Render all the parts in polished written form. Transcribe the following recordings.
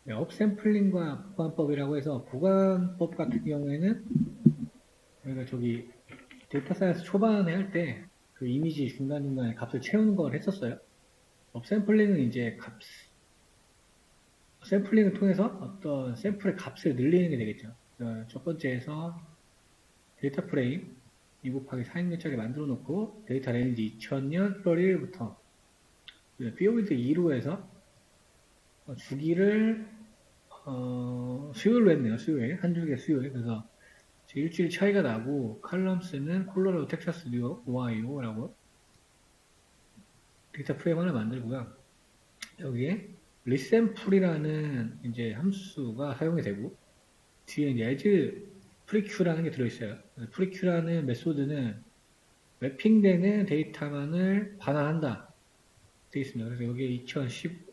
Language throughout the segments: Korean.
네, 업샘플링과 보관법이라고 해서 보관법 같은 경우에는 우리가 저기 데이터 사이언스 초반에 할 때 그 이미지 중간중간에 값을 채우는 걸 했었어요. 업샘플링은 이제 샘플링을 통해서 어떤 샘플의 값을 늘리는 게 되겠죠. 첫 번째에서 데이터 프레임 2 곱하기 4인분짜리 만들어 놓고 데이터 레인지 2000년 1월 1일부터 피오비드 2로 해서 주기를 수요일로 했네요. 수요일. 한 주기의 수요일. 그래서 일주일 차이가 나고 칼럼스는 콜로라도 텍사스 뉴욕 오하이오라고 데이터 프레임 하나 만들고요. 여기에 리샘플이라는 이제 함수가 사용이 되고 뒤에 이제 as 프리큐라는 게 들어있어요. 프리큐라는 메소드는 맵핑되는 데이터만을 반환한다 되어 있습니다. 그래서 여기에 2010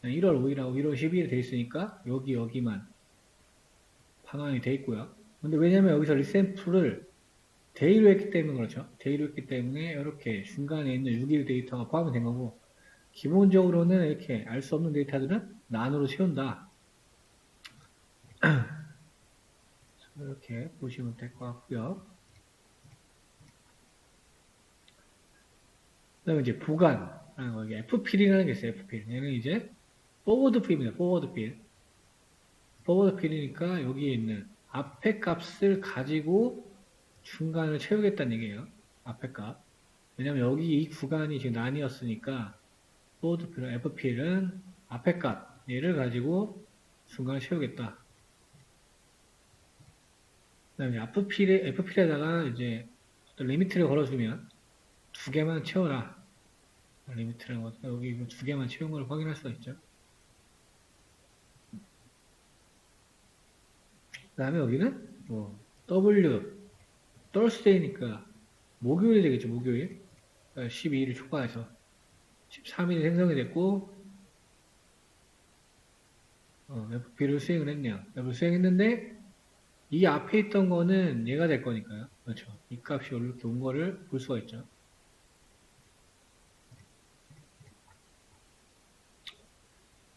1월 5일하고 1월 12일에 되어 있으니까 여기만 반환이 되어 있고요. 근데 왜냐면 여기서 리샘플을 데이로 했기 때문에 그렇죠. 데이로 했기 때문에 이렇게 중간에 있는 6일 데이터가 포함이 된 거고 기본적으로는 이렇게 알 수 없는 데이터들은 난으로 채운다. 이렇게 보시면 될 것 같고요. 그 다음에 이제 보관라는 거, FP라는 게 있어요. FP. 얘는 이제 포워드 필입니다. 포워드 필. 포워드 필이니까 여기에 있는 앞에 값을 가지고 중간을 채우겠다는 얘기예요. 앞에 값. 왜냐면 여기 이 구간이 지금 난이었으니까 포워드 필, FP는 앞에 값 얘를 가지고 중간을 채우겠다. 그 다음에 FP에다가 이제 어떤 리미트를 걸어주면 두 개만 채워라. 리미트라는 것, 여기 두 개만 채운 걸 확인할 수가 있죠. 그 다음에 여기는 뭐 W, Thursday니까 목요일이 되겠죠. 목요일. 12일 초과해서 13일에 생성이 됐고 FP를 수행을 했네요. FP를 수행했는데 이 앞에 있던 거는 얘가 될 거니까요. 그렇죠. 이 값이 이렇게 온 거를 볼 수가 있죠.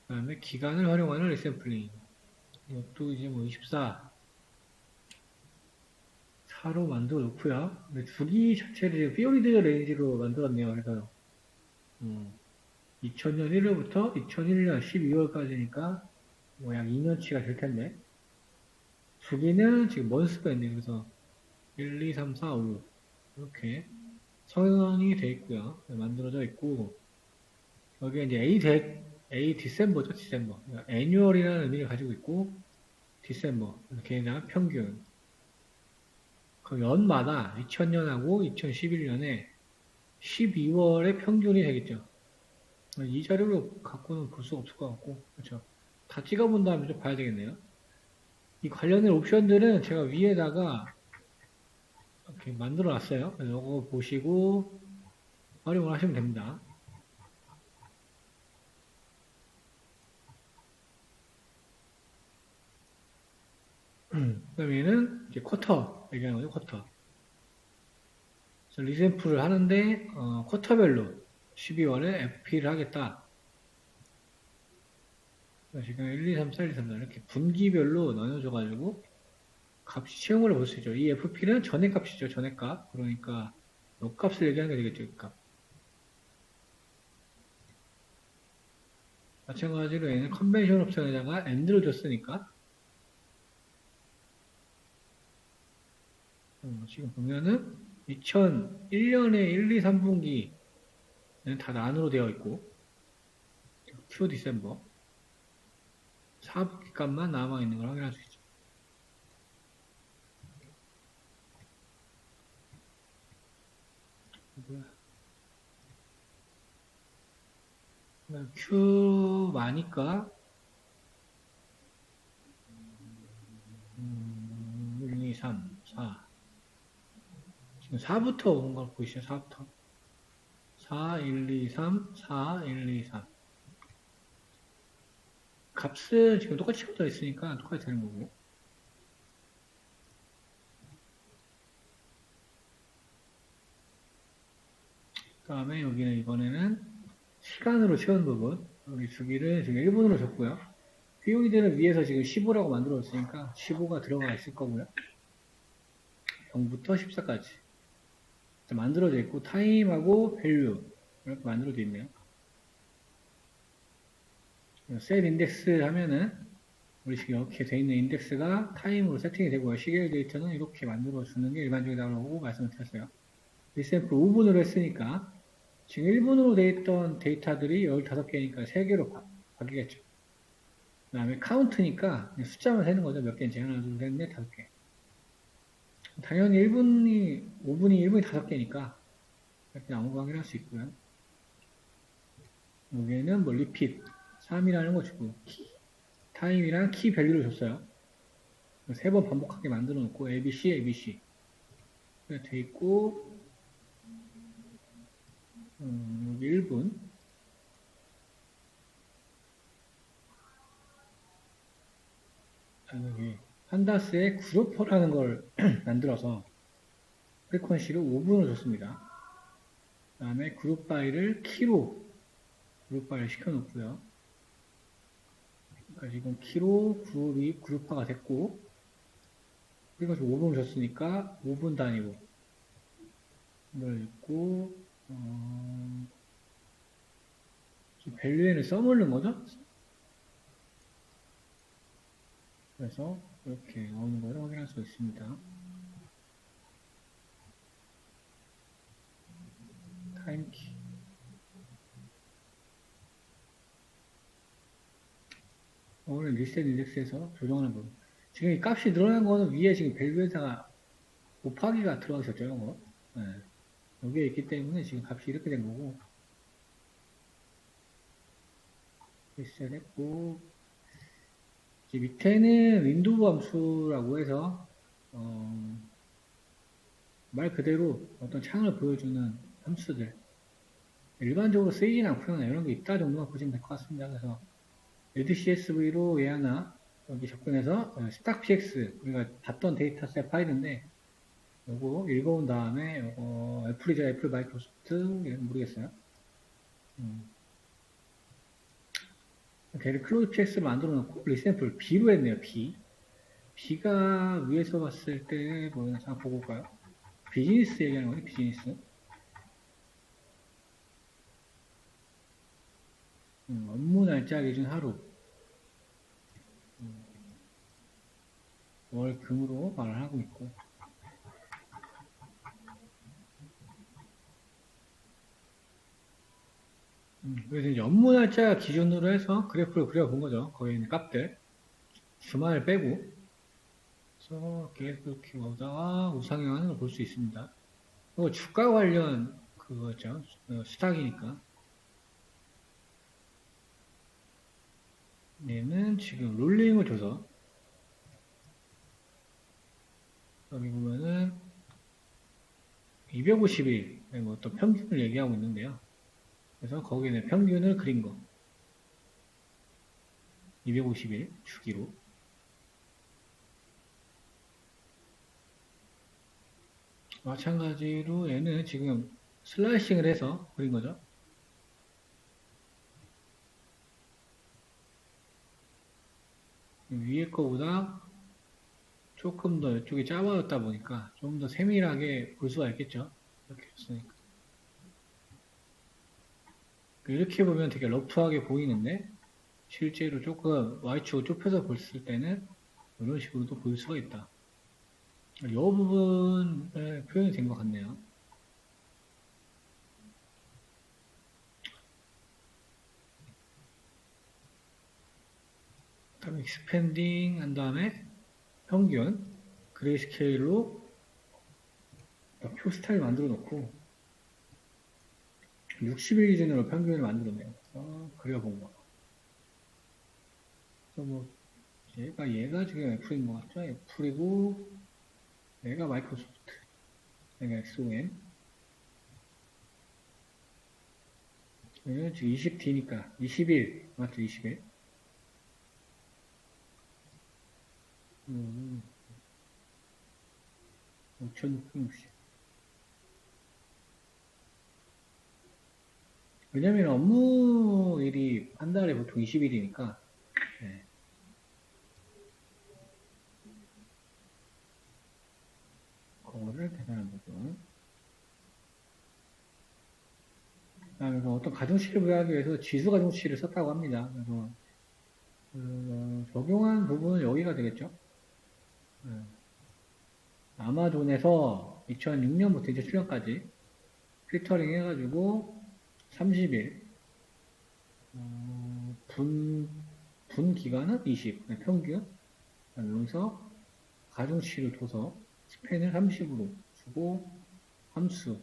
그 다음에 기간을 활용하는 리샘플링. 이것도 이제 뭐 24, 4로 만들어 놓고요. 주기 자체를 피오리드 레인지로 만들었네요. 그래서 2000년 1월부터 2001년 12월까지니까 뭐 약 2년치가 될 텐데 주기는 지금 먼스가 있네요. 그래서 1, 2, 3, 4, 5 이렇게 성형이 되어 있고요. 만들어져 있고 여기에 이제 A 디셈버죠. 디셈버. 애뉴얼이라는 의미를 가지고 있고 디셈버 이렇게 평균 그 연마다 2000년하고 2011년에 12월의 평균이 되겠죠. 이 자료로 갖고는 볼 수 없을 것 같고, 그렇죠. 다 찍어본 다음에 좀 봐야 되겠네요. 이 관련된 옵션들은 제가 위에다가 이렇게 만들어 놨어요. 이거 보시고 활용을 하시면 됩니다. 그 다음에 얘는 이제 쿼터 얘기하는 거죠, 쿼터. 그래서 리샘플을 하는데, 쿼터별로 12월에 FP를 하겠다. 지금 1, 2, 3, 4, 1, 2, 3, 4 이렇게 분기별로 나눠줘가지고 값이 채운 걸 볼 수 있죠. 이 FP는 전액 값이죠. 전액 값. 그러니까 요 값을 얘기하는 게 되겠죠. 이 값. 마찬가지로 얘는 컨벤션 옵션에다가 AND를 줬으니까 지금 보면은 2001년에 1, 2, 3분기는 다 난으로 되어 있고 Q 디셈버 4분기 값만 남아있는 걸 확인할 수 있죠. Q 많으니까 1, 2, 3, 4 지금 4부터 온 걸 보이시죠? 4부터 4, 1, 2, 3, 4, 1, 2, 3 값은 지금 똑같이 채워져 있으니까 똑같이 되는 거고 그 다음에 여기는 이번에는 시간으로 채운 부분 여기 주기를 지금 1분으로 줬고요 POE들은 위에서 지금 15라고 만들어졌으니까 15가 들어가 있을 거고요. 0부터 14까지 만들어져 있고 타임하고 밸류 이렇게 만들어져 있네요. 셀 인덱스 하면은 우리 지금 이렇게 돼 있는 인덱스가 타임으로 세팅이 되고요. 시계열 데이터는 이렇게 만들어주는 게 일반적이라고 말씀을 드렸어요. 리샘플 5분으로 했으니까 지금 1분으로 돼 있던 데이터들이 15개니까 3개로 바뀌겠죠. 그 다음에 카운트니까 숫자만 세는 거죠. 몇 개인지 하나, 둘, 셋, 넷, 5개. 당연히 5분이 1분이 5개니까 이렇게 아무거 확인할 수 있고요. 여기에는 뭐 리핏 3이라는 거 주고 타임이랑 키 밸류를 줬어요. 3번 반복하게 만들어 놓고 ABC, ABC 돼 있고 여기 1분 여기 판다스의 그룹퍼라는 걸 만들어서 프리퀀시를 5분으로 줬습니다. 그 다음에 그룹 바이를 키로 그룹 바이를 시켜놓고요. 그러니까 지금 키로 그룹이 그룹화가 됐고 그리고 5분을 줬으니까 5분 단위로 이걸 읽고 밸류에는 썸을 넣은 거죠? 그래서 이렇게 나오는 걸 확인할 수 있습니다. 타임키 오늘 리셋 인덱스에서 조정하는 부분. 지금 이 값이 늘어난 거는 위에 지금 밸류에다가 곱하기가 들어가 있었죠, 이거. 네. 여기에 있기 때문에 지금 값이 이렇게 된 거고. 리셋 했고, 밑에는 윈도우 함수라고 해서, 말 그대로 어떤 창을 보여주는 함수들. 일반적으로 쓰이진 않고요. 이런 게 있다 정도만 보시면 될 것 같습니다. 그래서, LDCSV로 얘 하나, 여기 접근해서, stackpx, 우리가 봤던 데이터셋 파일인데, 요거 읽어온 다음에, 요거 애플이죠, 애플 마이크로소프트, 모르겠어요. 걔를 클로즈 PX를 만들어 놓고, 리샘플 B로 했네요, B. B가 위에서 봤을 때, 뭐였나, 잠깐 보고 올까요? 비즈니스 얘기하는 거네, 비즈니스. 업무 날짜 기준 하루. 월 금으로 말을 하고 있고. 그래서 이제 업무 날짜 기준으로 해서 그래프를 그려본 거죠. 거기 있는 값들. 주말을 빼고. 그래서 계속 이렇게 보다가 우상향하는 걸 볼 수 있습니다. 그리고 주가 관련 그거죠. 수탁이니까. 얘는 지금 롤링을 줘서 여기 보면은 250일 어떤 평균을 얘기하고 있는데요. 그래서 거기는 평균을 그린 거. 250일 주기로. 마찬가지로 얘는 지금 슬라이싱을 해서 그린 거죠. 위에 거보다 조금 더 이쪽이 짧아졌다 보니까 좀 더 세밀하게 볼 수가 있겠죠. 이렇게 했으니까. 이렇게 보면 되게 러프하게 보이는데 실제로 조금 Y축을 좁혀서 봤을 때는 이런 식으로도 볼 수가 있다. 이 부분에 표현이 된 것 같네요. 다음에 익스펜딩 한 다음에 평균 그레이스케일로 표 스타일 만들어 놓고 60일 기준으로 평균을 만들어내요. 그려본 거. 그래서 뭐 얘가 지금 애플인 것 같죠? 애플이고 얘가 마이크로소프트, 얘가 XOM. 얘는 지금 20D니까 20일 맞죠? 20일. 5,660. 왜냐면 업무일이 한 달에 보통 20일이니까 네. 그거를 계산한 부분. 그래서 어떤 가중치를 구하기 위해서 지수 가중치를 썼다고 합니다. 그래서 적용한 부분은 여기가 되겠죠. 아마존에서 2006년부터 2007년까지 필터링 해가지고 30일, 분 기간은 20, 평균. 여기서 가중치를 둬서 스팬을 30으로 주고 함수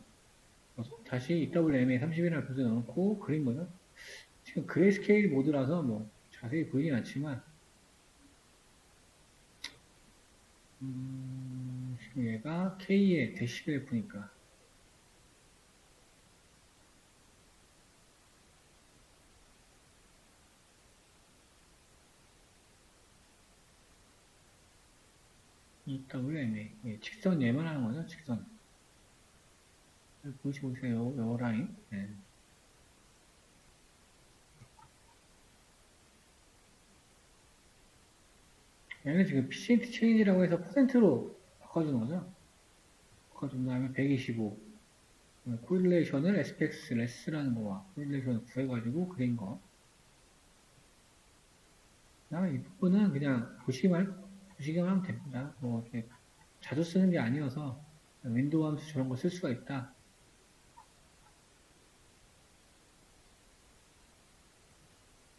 다시 WMA 30이라는 표시 넣어놓고 그린 거죠. 지금 그레이스케일 모드라서 뭐 자세히 보이진 않지만 지금 얘가 K의 데시벨프니까 WMA 직선 얘만 하는 거죠. 직선 보시세요. 요 라인. 네. 얘는 지금 PCNT 체인이라고 해서 퍼센트로 바꿔주는 거죠. 바꿔준 다음에 125 코릴레이션을 SPX 레스라는 거와 코릴레이션을 구해가지고 그린 거. 그다음에 이 부분은 그냥 보시기만 하면 됩니다. 뭐 이렇게 자주 쓰는 게 아니어서 윈도우 함수 저런 거 쓸 수가 있다.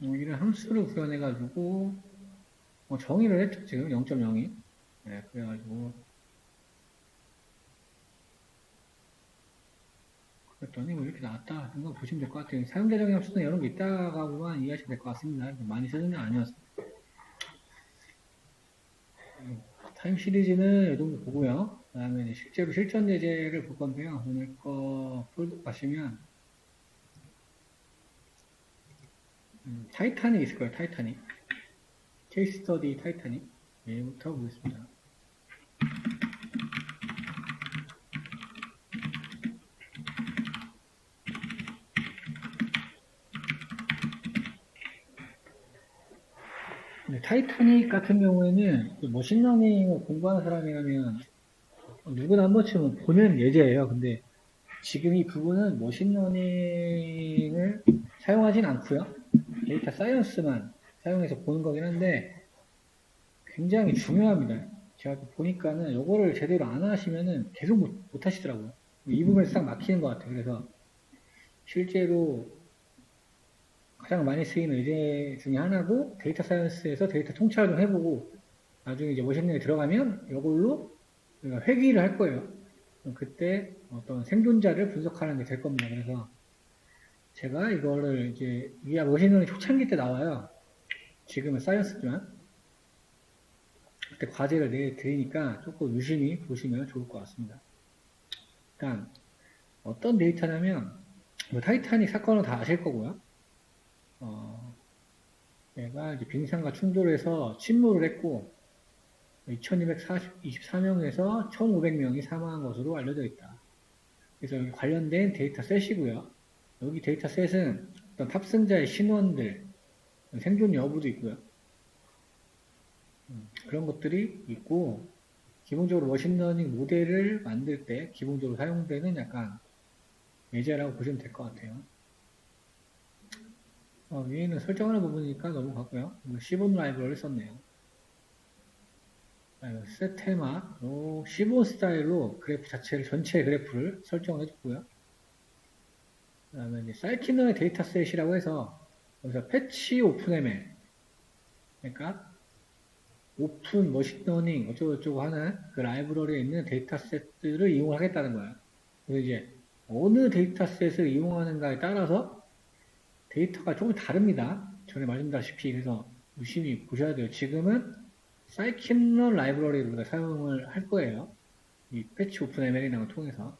이런 함수를 구현해가지고 정의를 했죠. 지금 0.02. 네, 그래가지고 그랬더니 뭐 이렇게 나왔다. 이거 보시면 될 것 같아요. 사용자 정의 함수는 이런 게 있다가만 이해하시면 될 것 같습니다. 많이 쓰는 게 아니어서. 타임 시리즈는 이 정도 보고요. 그 다음에 실제로 실전 예제를 볼 건데요. 오늘 거 폴더 가시면 타이타닉 있을 거예요. 타이타닉. 케이스 스터디 타이타닉. 얘부터 보겠습니다. 타이타닉 같은 경우에는 머신러닝을 공부하는 사람이라면 누구나 한 번쯤은 보는 예제예요. 근데 지금 이 부분은 머신러닝을 사용하진 않고요. 데이터 사이언스만 사용해서 보는 거긴 한데 굉장히 중요합니다. 제가 보니까는 이거를 제대로 안 하시면은 계속 못 하시더라고요. 이 부분에 싹 막히는 것 같아요. 그래서 실제로 가장 많이 쓰이는 의제 중에 하나고 데이터 사이언스에서 데이터 통찰 좀 해보고 나중에 이제 머신러닝에 들어가면 이걸로 우리가 회귀를 할 거예요. 그때 어떤 생존자를 분석하는 게 될 겁니다. 그래서 제가 이거를 이제 이게 머신러닝 초창기 때 나와요. 지금은 사이언스지만 그때 과제를 내드리니까 조금 유심히 보시면 좋을 것 같습니다. 일단 어떤 데이터냐면 뭐 타이타닉 사건은 다 아실 거고요. 얘가 이제 빙산과 충돌해서 침몰을 했고 2224명에서 1500명이 사망한 것으로 알려져 있다. 그래서 여기 관련된 데이터셋이고요. 여기 데이터셋은 어떤 탑승자의 신원들, 생존 여부도 있고요. 그런 것들이 있고 기본적으로 머신러닝 모델을 만들 때 기본적으로 사용되는 약간 예제라고 보시면 될 것 같아요. 위에는 설정하는 부분이니까 넘어가고요. 시본 라이브러리를 썼네요. 세테마, 시본 스타일로 그래프 자체를 전체 그래프를 설정해 줬고요. 그 다음에 이제 사이키너의 데이터셋이라고 해서 여기서 패치 오픈ML 그러니까 오픈 머신러닝 어쩌고저쩌고 하는 그 라이브러리에 있는 데이터셋들을 이용하겠다는 거예요. 그래서 이제 어느 데이터셋을 이용하는가에 따라서 데이터가 조금 다릅니다. 전에 말씀드렸다시피 그래서 유심히 보셔야 돼요. 지금은 사이키너 라이브러리를 우리가 사용을 할 거예요. 이 패치 오픈 ML이라는 걸 통해서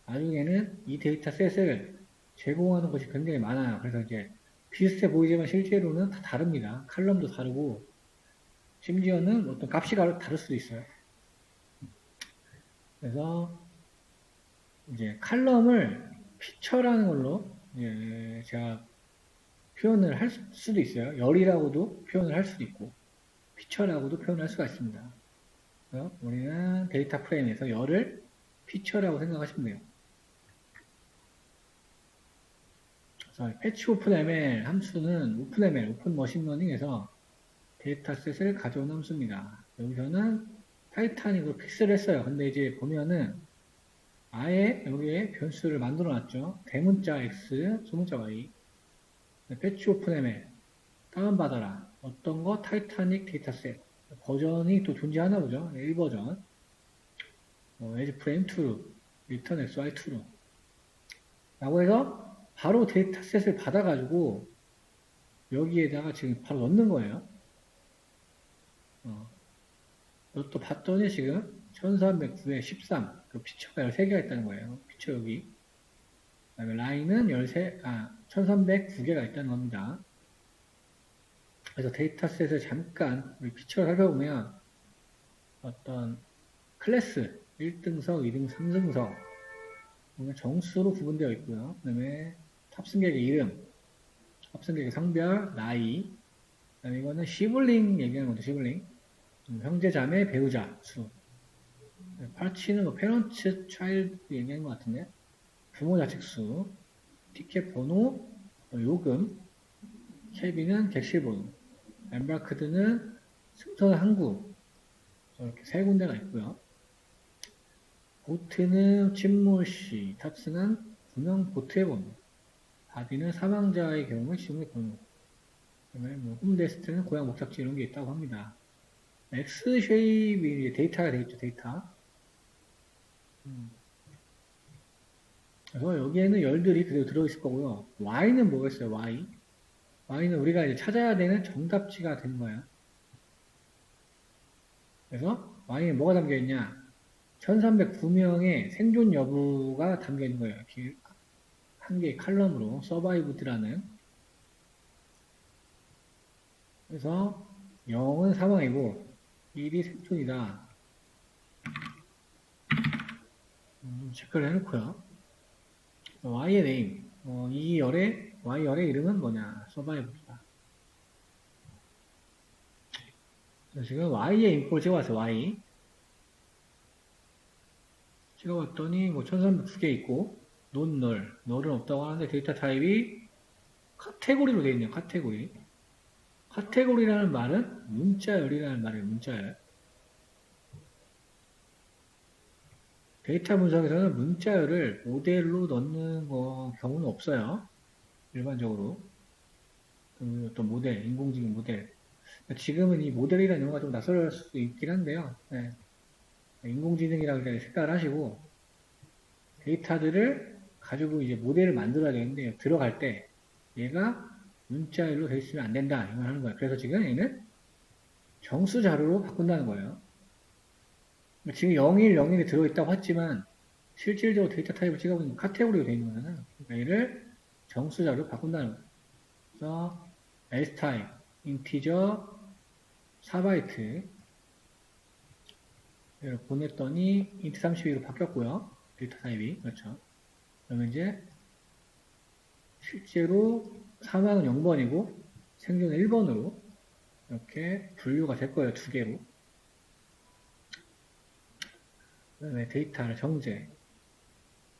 나중에는 이 데이터셋을 제공하는 것이 굉장히 많아요. 그래서 이제 비슷해 보이지만 실제로는 다 다릅니다. 칼럼도 다르고 심지어는 어떤 값이 다를 수도 있어요. 그래서 이제 칼럼을 피처라는 걸로 제가 표현을 할 수도 있어요. 열이라고도 표현을 할 수도 있고 피처라고도 표현할 수가 있습니다. 그래서 우리는 데이터 프레임에서 열을 피처라고 생각하시면 돼요. 그래서 패치 오픈ML 함수는 오픈ML, 오픈 머신러닝에서 데이터셋을 가져온 함수입니다. 여기서는 타이타닉으로 픽스를 했어요. 근데 이제 보면은 아예 여기에 변수를 만들어 놨죠. 대문자 X, 소문자 Y. 패치 오픈ML 다운받아라. 어떤 거? 타이타닉 데이터셋. 버전이 또 존재하나 보죠. 1버전. 에지 프레임 2로, 리턴 XY 2로. 라고 해서 바로 데이터셋을 받아가지고 여기에다가 지금 바로 넣는 거예요. 이것도 봤더니 지금 1309에 13. 그 피처가 13개가 있다는 거예요. 피처 여기. 그 다음에 라인은 1309개가 있다는 겁니다. 그래서 데이터셋을 잠깐 우리 피처를 살펴보면 어떤 클래스 1등석, 2등, 3등석 정수로 구분되어 있고요. 그 다음에 탑승객의 이름, 탑승객의 성별, 나이, 그 다음에 이거는 시블링 얘기하는 거죠. 시블링. 형제, 자매, 배우자, 수. 파치는 뭐 페런츠, 차일드 얘기하는 것 같은데 부모 자식 수, 티켓 번호, 요금, 캐비는 객실 번호, 엠바크드는 승선 항구, 이렇게 세 군데가 있고요. 보트는 침몰시, 탑승한 구명 보트의 번호, 바디는 사망자의 경우에 시험의 번호, 그다음에 홈데스트는 고향 목적지 이런 게 있다고 합니다. X 쉐입이 데이터가 되겠죠, 데이터. 그래서 여기에는 열들이 그대로 들어있을 거고요. Y는 뭐겠어요, Y? Y는 우리가 이제 찾아야 되는 정답지가 되는 거예요. 그래서 Y에 뭐가 담겨 있냐? 1309명의 생존 여부가 담겨 있는 거예요. 이렇게 한 개의 칼럼으로 서바이브드라는. 그래서 0은 사망이고 1이 생존이다. 체크를 해놓고요. Y의 네임, 이 Y 열의 이름은 뭐냐? 서바이브다. 지금 Y의 인포를 찍어봤어요. Y. 찍어봤더니 1309개 있고 논 널은 없다고 하는데 데이터 타입이 카테고리로 되어 있네요. 카테고리. 카테고리라는 말은 문자열이라는 말이에요. 문자열. 데이터 분석에서는 문자열을 모델로 넣는 경우는 없어요. 일반적으로. 어떤 모델, 인공지능 모델. 지금은 이 모델이라는 용어가 좀 낯설 수 있긴 한데요. 네. 인공지능이라고 생각을 하시고 데이터들을 가지고 이제 모델을 만들어야 되는데 들어갈 때 얘가 문자열로 되어 있으면 안 된다 이걸 하는 거예요. 그래서 지금 얘는 정수 자료로 바꾼다는 거예요. 지금 01, 01이 들어있다고 했지만 실질적으로 데이터 타입을 찍어보면 카테고리로 되어 있는 거잖아요. 그러니까 얘를 정수 자료로 바꾼다는 거예요. 그래서 S 타입, 인티저, 4바이트 를 보냈더니 int 32로 바뀌었고요. 데이터 타입이. 그렇죠. 그러면 이제 실제로 사망은 0번이고 생존은 1번으로 이렇게 분류가 될 거예요. 두 개로. 그 다음에 데이터를 정제.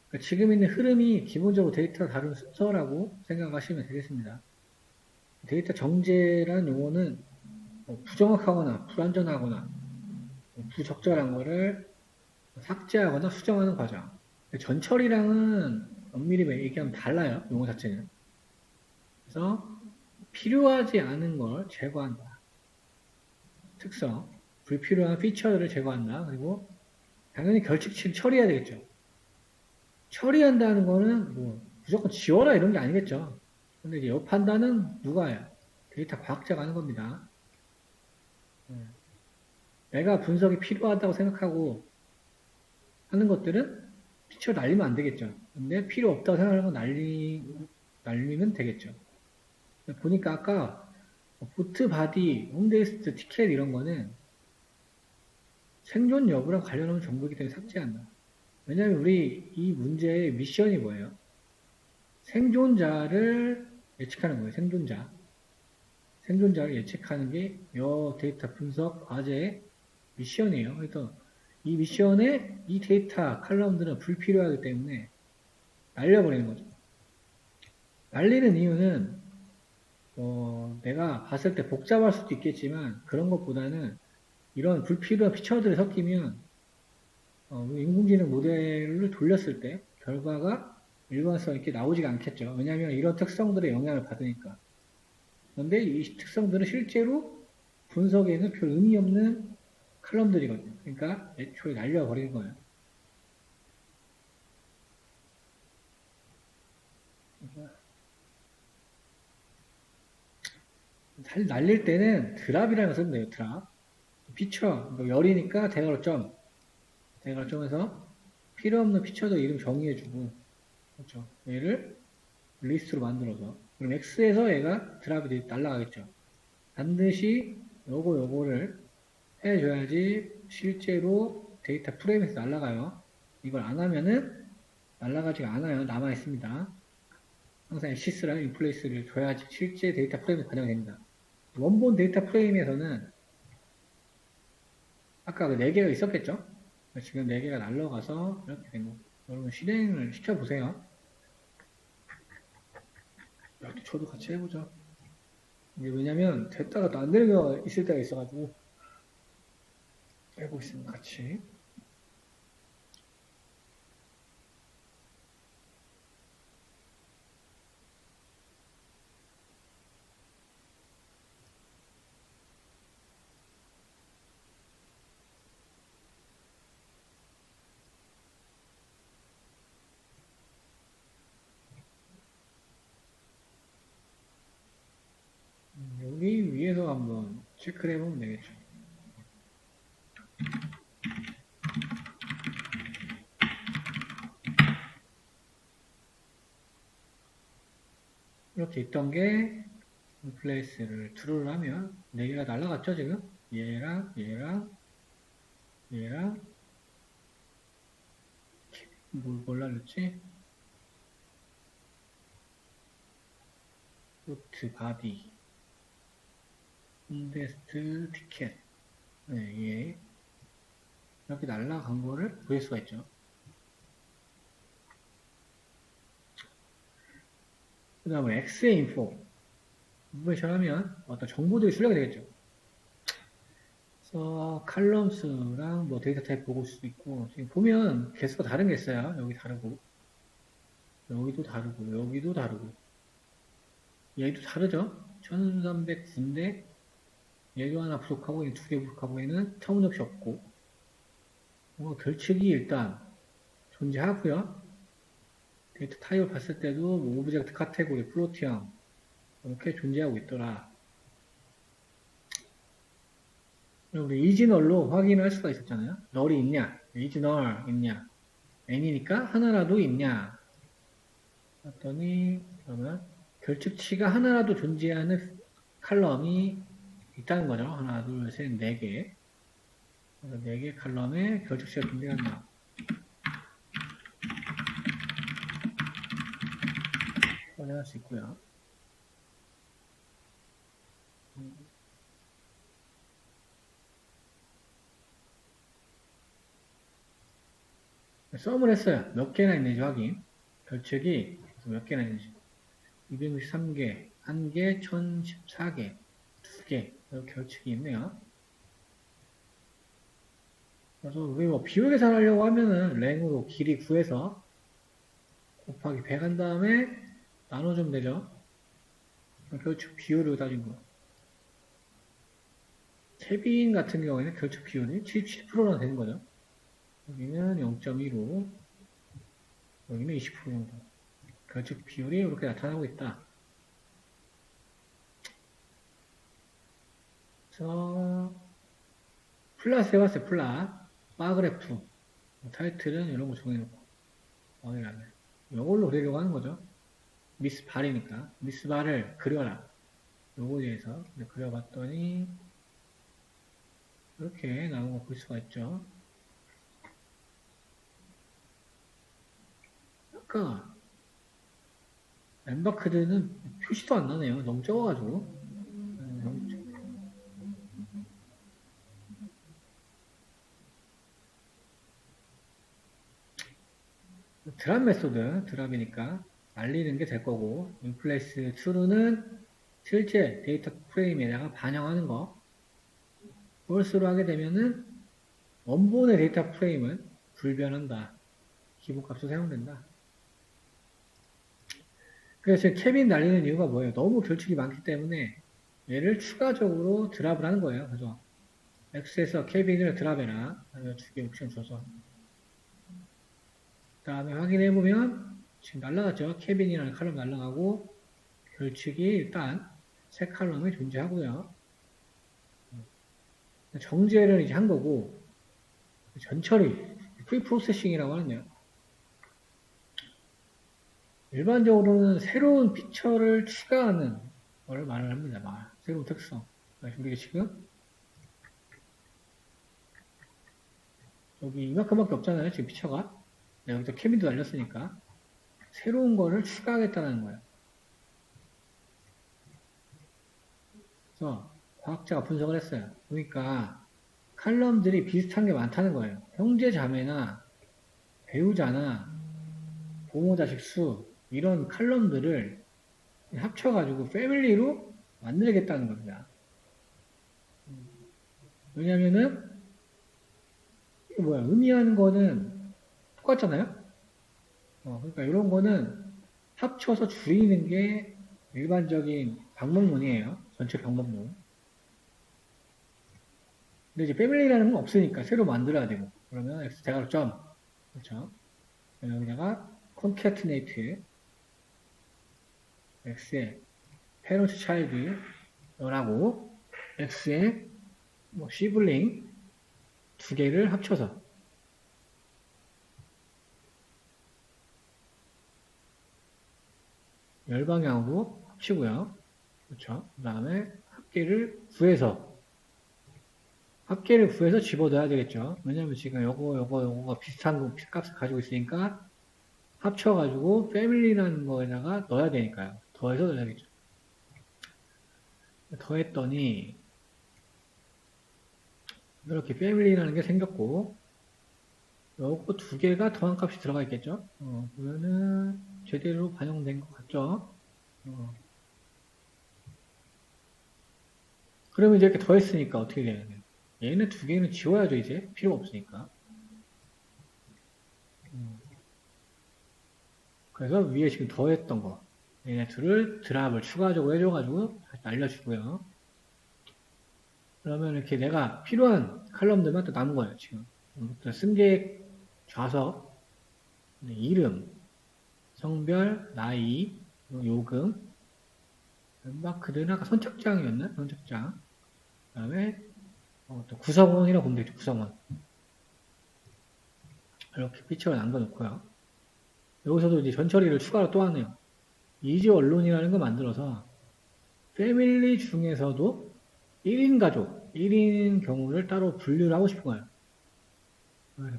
그러니까 지금 있는 흐름이 기본적으로 데이터 다룬 순서라고 생각하시면 되겠습니다. 데이터 정제라는 용어는 부정확하거나 불완전하거나 부적절한 거를 삭제하거나 수정하는 과정. 전처리랑은 엄밀히 얘기하면 달라요. 용어 자체는. 그래서 필요하지 않은 걸 제거한다. 특성, 불필요한 피처를 제거한다. 그리고 당연히 결칙치를 처리해야 되겠죠. 처리한다는 거는 무조건 지워라 이런 게 아니겠죠. 근데 이제 이 판단은 누가 해요? 데이터 과학자가 하는 겁니다. 내가 분석이 필요하다고 생각하고 하는 것들은 피처 날리면 안 되겠죠. 근데 필요 없다고 생각하는 건 날리면 되겠죠. 보니까 아까 보트, 바디, 홈데스트, 티켓 이런 거는 생존 여부랑 관련한 정보이기 때문에 삭제한다. 왜냐하면 우리 이 문제의 미션이 뭐예요? 생존자를 예측하는 거예요. 생존자. 생존자를 예측하는 게 이 데이터 분석 과제의 미션이에요. 그래서 이 미션에 이 데이터 칼럼들은 불필요하기 때문에 날려버리는 거죠. 날리는 이유는 내가 봤을 때 복잡할 수도 있겠지만 그런 것보다는 이런 불필요한 피처들이 섞이면 인공지능 모델을 돌렸을 때 결과가 일관성 있게 나오지가 않겠죠. 왜냐하면 이런 특성들의 영향을 받으니까. 그런데 이 특성들은 실제로 분석에는 별 의미 없는 칼럼들이거든요. 그러니까 애초에 날려버리는 거예요. 잘 날릴 때는 드랍이라는 걸 쓰면 돼요. 드랍. 피처, 열이니까 대괄호 대괄호점에서 필요 없는 피처도 이름 정의해주고, 그렇죠. 얘를 리스트로 만들어서. 그럼 X에서 얘가 드랍이 날라가겠죠. 반드시 요거를 해줘야지 실제로 데이터 프레임에서 날라가요. 이걸 안 하면은 날라가지가 않아요. 남아 있습니다. 항상 Sys랑 인플레이스를 줘야지 실제 데이터 프레임이 반영됩니다. 원본 데이터 프레임에서는 아까 그 4개가 있었겠죠? 지금 4개가 날라가서 이렇게 된 거. 여러분 실행을 시켜보세요. 여기 저도 같이 해보죠. 이게 왜냐면 됐다가 또 안 되는 경우가 있을 때가 있어가지고 해보겠습니다. 같이. 여기 위에서 한번 체크를 해보면 되겠죠. 이렇게 있던 게 플레이스를 true를 하면 4개가 날라갔죠 지금? 얘랑 뭘 날렸지? 루트 바디 인베스트 티켓 예. 이렇게 날라간 거를 구할 수가 있죠. 그 다음에 X의 인포 인포메이션 하면 어떤 정보들이 출력이 되겠죠. 그래서 칼럼스랑 뭐 데이터 타입 보고 올 수도 있고 지금 보면 개수가 다른 게 있어요. 여기 다르고 여기도 다르고 여기도 다르고 얘도 다르죠. 1309인데 얘도 하나 부족하고 얘 2개 부족하고 얘는 터무니없이 없고 결측이 일단 존재하고요. 데이터 타입을 봤을 때도 뭐 오브젝트 카테고리, 플로트형 이렇게 존재하고 있더라. 우리 이지널로 확인할 수가 있었잖아요. 널이 있냐, 이지널 있냐, n이니까 하나라도 있냐. 봤더니 그러면 결측치가 하나라도 존재하는 칼럼이 있다는 거죠. 하나, 둘, 셋, 4개. 그래서 4개 칼럼에 결측치가 존재한다. 확인할 수 있고요. 썸을 했어요. 몇 개나 있는지 확인. 결측이 몇 개나 있는지. 263개, 1개, 1014개, 2개. 이렇게 결측이 있네요. 그래서 우리 뭐 비율 계산하려고 하면은 랭으로 길이 구해서 곱하기 100 한 다음에 나눠주면 되죠. 결축 비율을 따진 거. 채빈 같은 경우에는 결축 비율이 77%나 되는 거죠. 여기는 0.15, 여기는 20% 정도. 결축 비율이 이렇게 나타나고 있다. 그래서 플러스 해봤어요. 플러스. 바그래프. 타이틀은 이런 거 정해놓고 확인하면 이걸로 그리려고 하는 거죠. 미스발이니까 미스발을 그려라. 요거에 대해서 그려봤더니 이렇게 나온 거 볼 수가 있죠. 아까 엠바크드는 표시도 안 나네요. 너무 적어가지고. 드랍 메소드, 드랍이니까 날리는 게 될 거고, 인플레스 true는 실제 데이터 프레임에다가 반영하는 거. false로 하게 되면은 원본의 데이터 프레임은 불변한다. 기본값으로 사용된다. 그래서 캐빈 날리는 이유가 뭐예요? 너무 결축이 많기 때문에 얘를 추가적으로 드랍을 하는 거예요. 그죠? X에서 캐빈을 드랍해라. 두개 옵션 줘서. 그 다음에 확인해보면 지금 날라갔죠? 캐빈이라는 칼럼 날라가고 결축이 일단 세 칼럼이 존재하고요. 정제를 이제 한 거고 전처리, 프리프로세싱이라고 하는데요. 일반적으로는 새로운 피처를 추가하는 걸 말을 합니다. 새로운 특성. 우리가 지금 여기 이만큼밖에 없잖아요. 지금 피처가. 여기서 캐빈도 날렸으니까 새로운 거를 추가하겠다는 거예요. 그래서 과학자가 분석을 했어요. 그러니까 칼럼들이 비슷한 게 많다는 거예요. 형제 자매나 배우자나 부모 자식 수 이런 칼럼들을 합쳐가지고 패밀리로 만들겠다는 겁니다. 왜냐면은 이게 뭐야 의미하는 거는 똑같잖아요. 그러니까 이런 거는 합쳐서 줄이는 게 일반적인 방법론이에요. 전체 방법론. 근데 이제 패밀리라는 건 없으니까 새로 만들어야 되고 그러면 x 대괄호점 그렇죠. 여기다가 concatenate x의 parent child라고 x의 뭐 sibling 두 개를 합쳐서 열방향으로 합치고요. 그렇죠. 그 다음에 합계를 구해서 집어넣어야 되겠죠. 왜냐면 지금 요거가 비슷한 값을 가지고 있으니까 합쳐가지고 패밀리라는 거에다가 넣어야 되니까요. 더해서 넣어야겠죠. 더했더니 이렇게 패밀리라는 게 생겼고 요거 두 개가 더한 값이 들어가 있겠죠. 보면은 제대로 반영된 것 같죠. 그러면 이제 이렇게 더했으니까 어떻게 되냐. 얘네 두 개는 지워야죠, 이제. 필요가 없으니까. 그래서 위에 지금 더했던 거. 얘네 둘을 드랍을 추가적으로 해줘가지고 다시 날려주고요. 그러면 이렇게 내가 필요한 칼럼들만 또 남은 거예요, 지금. 승객, 좌석, 이름, 성별, 나이, 요금, 마크들은 아까 선착장이었나? 선착장. 그 다음에 또 구성원이라고 보면 되죠, 구성원. 이렇게 피처를 남겨놓고요. 여기서도 이제 전처리를 추가로 또 하네요. 이지 언론이라는 거 만들어서 패밀리 중에서도 1인 가족, 1인 경우를 따로 분류를 하고 싶은 거예요.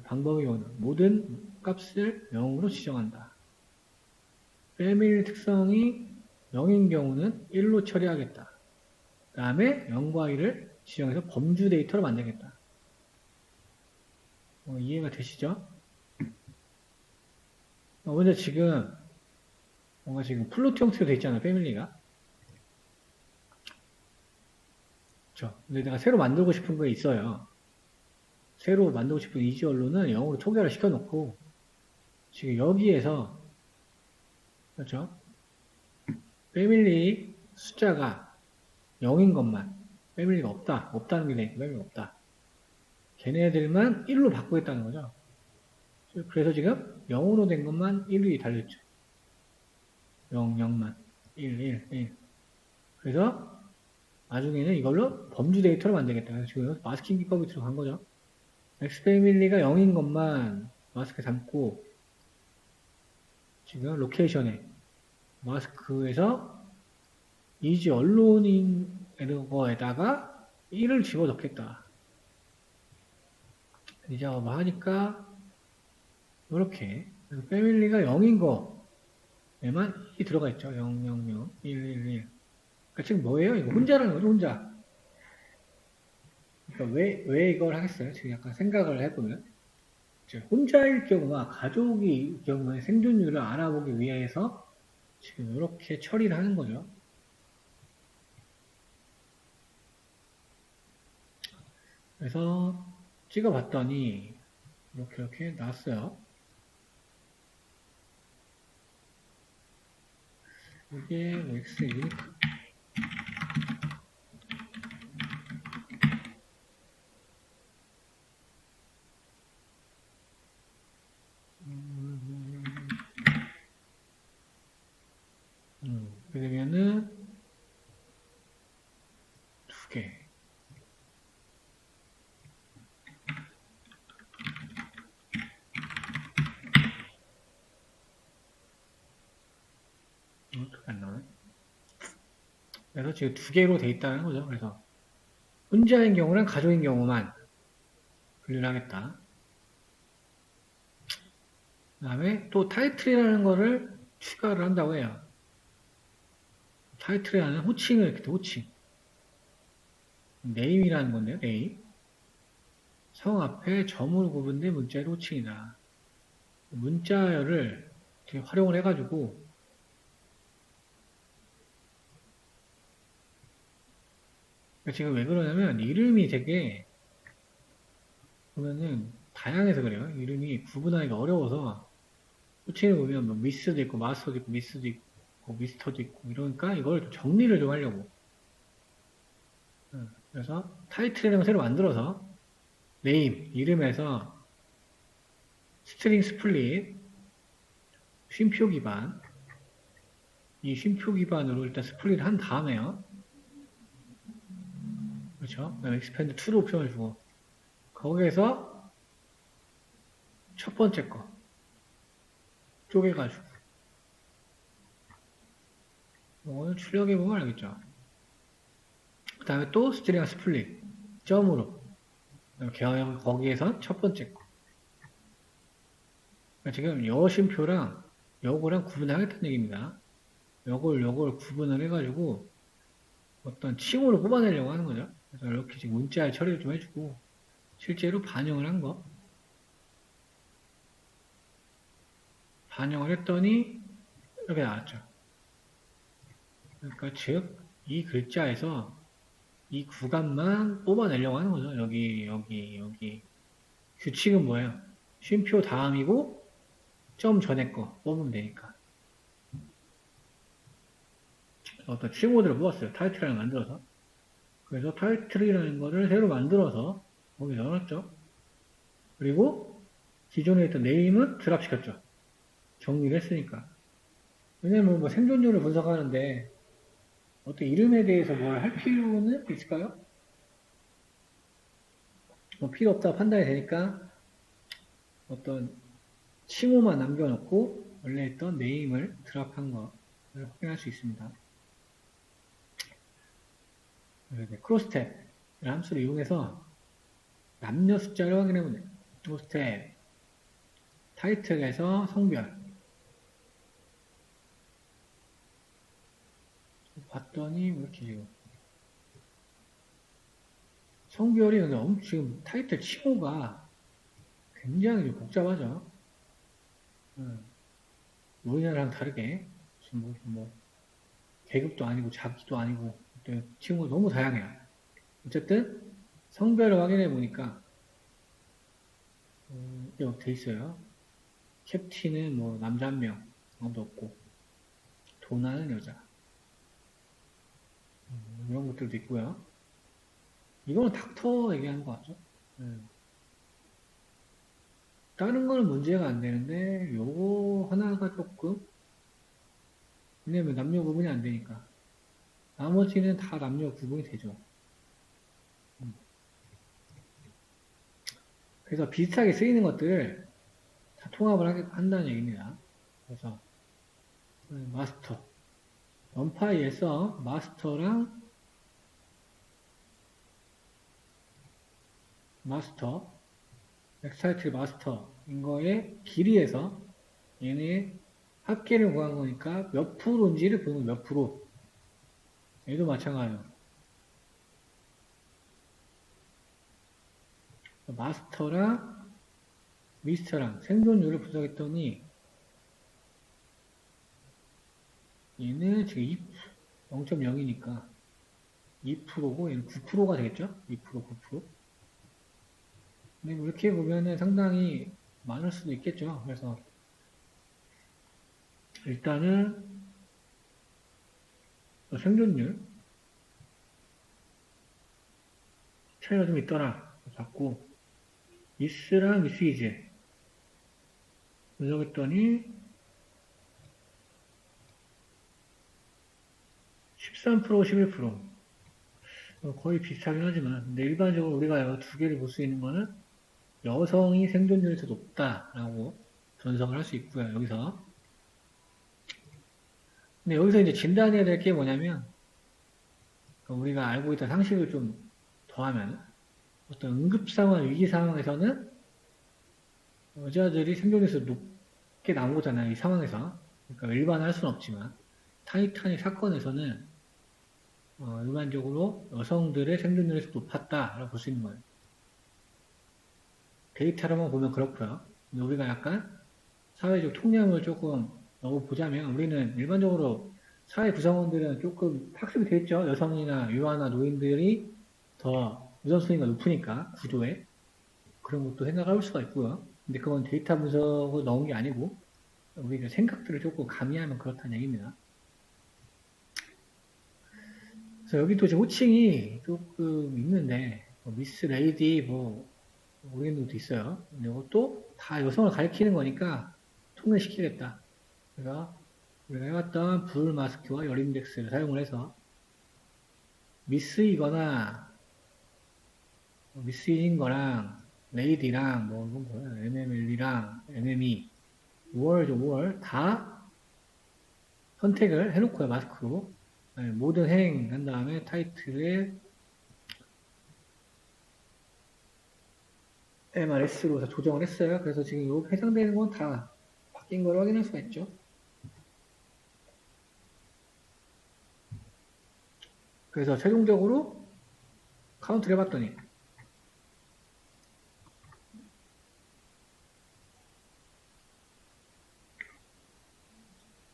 방법이 모든 값을 0으로 지정한다. 패밀리 특성이 0인 경우는 1로 처리하겠다. 그 다음에 0과 1을 지정해서 범주 데이터로 만들겠다. 이해가 되시죠? 먼저 지금 뭔가 지금 플로트 형태로 되어 있잖아요. 패밀리가. 그렇죠. 근데 내가 새로 만들고 싶은 게 있어요. 새로 만들고 싶은 이지 언론은 0으로 초기화를 시켜놓고 지금 여기에서 그렇죠. 패밀리 숫자가 0인 것만 패밀리가 없다는 게 되니까 패밀리가 없다. 걔네들만 1로 바꾸겠다는 거죠. 그래서 지금 0으로 된 것만 1이 달렸죠. 0, 0만 1, 1, 1. 그래서 나중에는 이걸로 범주 데이터를 만들겠다. 그래서 지금 마스킹 기법이 들어간 거죠. X패밀리가 0인 것만 마스크에 담고 지금 로케이션에 마스크에서 이지 언론인 거에다가 1을 집어넣겠다. 이제 뭐 하니까 이렇게 패밀리가 0인 거에만 1이 들어가 있죠. 0, 0, 0, 1, 1, 1. 그러니까 지금 뭐예요? 이거 혼자라는 거죠, 혼자. 그러니까 왜 이걸 하겠어요? 지금 약간 생각을 해보면. 혼자일 경우와 가족일 경우의 생존율을 알아보기 위해서 지금 이렇게 처리를 하는 거죠. 그래서 찍어봤더니 이렇게 나왔어요. 이게 뭐 X 유니크 그러면은 두 개. 어떻게 안 나오네? 그래서 지금 두 개로 돼 있다는 거죠. 그래서 혼자인 경우랑 가족인 경우만 분류를 하겠다. 그 다음에 또 타이틀이라는 거를 추가를 한다고 해요. 타이틀이라는 호칭을 이렇게 호칭. 네임이라는 건데요. 네임. 성 앞에 점으로 구분된 문자의 호칭이다. 문자열을 이렇게 활용을 해가지고 지금 왜 그러냐면 이름이 되게 보면은 다양해서 그래요. 이름이 구분하기가 어려워서 호칭을 보면 뭐 미스도 있고 마스터도 있고 미스도 있고 미스터도 있고 이러니까 이걸 좀 정리를 좀 하려고. 그래서 타이틀이라는 걸 새로 만들어서 네임 이름에서 스트링 스플릿 쉼표 기반 이 쉼표 기반으로 일단 스플릿을 한 다음에요. 그렇죠? 그다음에 expand to로 옵션을 주고 거기에서 첫 번째 거 쪼개가지고 오늘 출력해보면 알겠죠. 그 다음에 또 스트링 스플릿 점으로 거기에서 첫 번째 거 그러니까 지금 여 쉼표랑 요거랑 구분하겠다는 얘기입니다. 요걸 구분을 해가지고 어떤 칭호를 뽑아내려고 하는 거죠. 그래서 이렇게 지금 문자 처리를 좀 해주고 실제로 반영을 한 거. 반영을 했더니 이렇게 나왔죠. 그러니까 즉 이 글자에서 이 구간만 뽑아내려고 하는 거죠. 여기. 규칙은 뭐예요? 쉼표 다음이고 점 전에 거 뽑으면 되니까. 어떤 칭호들을 뽑았어요. 타이틀을 만들어서. 그래서 타이틀이라는 거를 새로 만들어서 거기 넣어놨죠. 그리고 기존에 있던 네임은 드랍시켰죠. 정리를 했으니까. 왜냐면 뭐 생존율을 분석하는데 어떤 이름에 대해서 뭘 할 필요는 있을까요? 뭐 필요 없다 판단이 되니까 어떤 칭호만 남겨놓고 원래 있던 네임을 드랍한 거를 확인할 수 있습니다. 크로스탭 함수를 이용해서 남녀 숫자를 확인해보네요. 크로스탭 타이틀에서 성별 봤더니 왜 이렇게 지금 성별이 너무 지금 타이틀 칭호가 굉장히 복잡하죠. 우리나라랑 다르게 지금 계급도 아니고 자기도 아니고 칭호가 너무 다양해요. 어쨌든 성별을 확인해 보니까 이렇게 돼 있어요. 캡틴은 뭐 남자 한 명 아무도 없고 도나는 여자 이런 것들도 있고요. 이거는 닥터 얘기하는 것 같죠? 다른 거는 문제가 안 되는데 요거 하나가 조금 왜냐면 남녀 구분이 안 되니까 나머지는 다 남녀 구분이 되죠. 그래서 비슷하게 쓰이는 것들을 다 통합을 한다는 얘기입니다. 그래서 마스터 원파이에서 마스터 엑스타이틀 마스터인 거에 길이에서 얘네 합계를 구한 거니까 몇 프로인지를 보는 몇 프로 얘도 마찬가지로 마스터랑 미스트랑 생존율을 분석했더니 얘는 지금 0.0이니까 2%고 얘는 9%가 되겠죠? 2%, 9%. 근데 뭐 이렇게 보면은 상당히 많을 수도 있겠죠. 그래서 일단은 생존율 차이가 좀 있더라. 잡고 미스랑 미스이즈 분석했더니 13%, 11%. 거의 비슷하긴 하지만 근데 일반적으로 우리가 두 개를 볼 수 있는 거는 여성이 생존율이 더 높다라고 분석을 할 수 있고요. 여기서 근데 여기서 이제 진단해야 될 게 뭐냐면 우리가 알고 있던 상식을 좀 더하면 어떤 응급 상황, 위기 상황에서는 여자들이 생존율이 높게 나오잖아요. 이 상황에서. 그러니까 일반화할 수는 없지만 타이타닉 사건에서는 일반적으로 여성들의 생존율이 높았다라고 볼 수 있는 거예요. 데이터로만 보면 그렇고요. 근데 우리가 약간 사회적 통념을 조금 넣어보자면 우리는 일반적으로 사회 구성원들은 조금 학습이 돼 있죠. 여성이나 유아나 노인들이 더 우선순위가 높으니까 구조에 그런 것도 생각할 수가 있고요. 근데 그건 데이터 분석을 넣은 게 아니고 우리가 생각들을 조금 가미하면 그렇다는 얘기입니다. 그래서 여기도 지금 호칭이 조금 있는데 미스 레이디 뭐 모르겠는 것도 있어요. 근데 이것도 다 여성을 가리키는 거니까 통일시키겠다. 그래서 우리가 해왔던 불 마스크와 열 인덱스를 사용을 해서 미스이거나 미스인 거랑 레이디랑 뭐 이건 뭐야 MML이랑 MME 5월 다 선택을 해놓고요. 마스크로 모든 행한 다음에 타이틀에 MRS로 조정을 했어요. 그래서 지금 요 해당되는 건 다 바뀐 걸 확인할 수가 있죠. 그래서 최종적으로 카운트를 해봤더니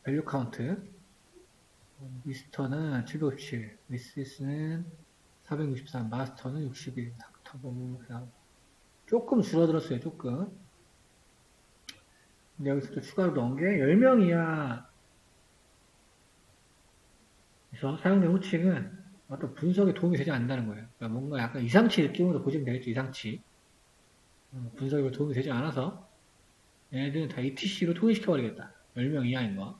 밸류 카운트 미스터는 757, 미시스는 463, 마스터는 61, 닥터 그냥 조금 줄어들었어요. 조금. 근데 여기서 또 추가로 넣은 게 10명 이하에서 사용된 호칭은 어떤 분석에 도움이 되지 않는다는 거예요. 그러니까 뭔가 약간 이상치 느낌으로 보시면 되겠죠. 이상치. 분석에 도움이 되지 않아서 얘네들은 다 ETC로 통일시켜버리겠다. 10명 이하인 거.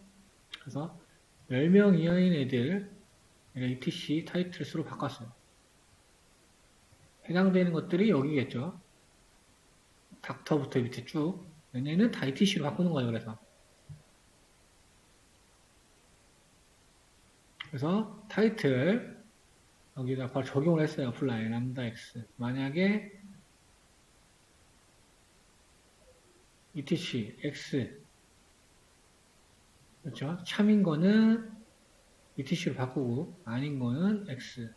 그래서 10명 이하인 애들 ETC 타이틀 수로 바꿨어요. 해당되는 것들이 여기겠죠. 닥터부터 밑에 쭉. 얘네는 다 ETC로 바꾸는 거예요. 그래서 타이틀 여기다 바로 적용을 했어요. apply 람다 x. 만약에 etc x 그렇죠? 참인 거는 etc로 바꾸고 아닌 거는 x.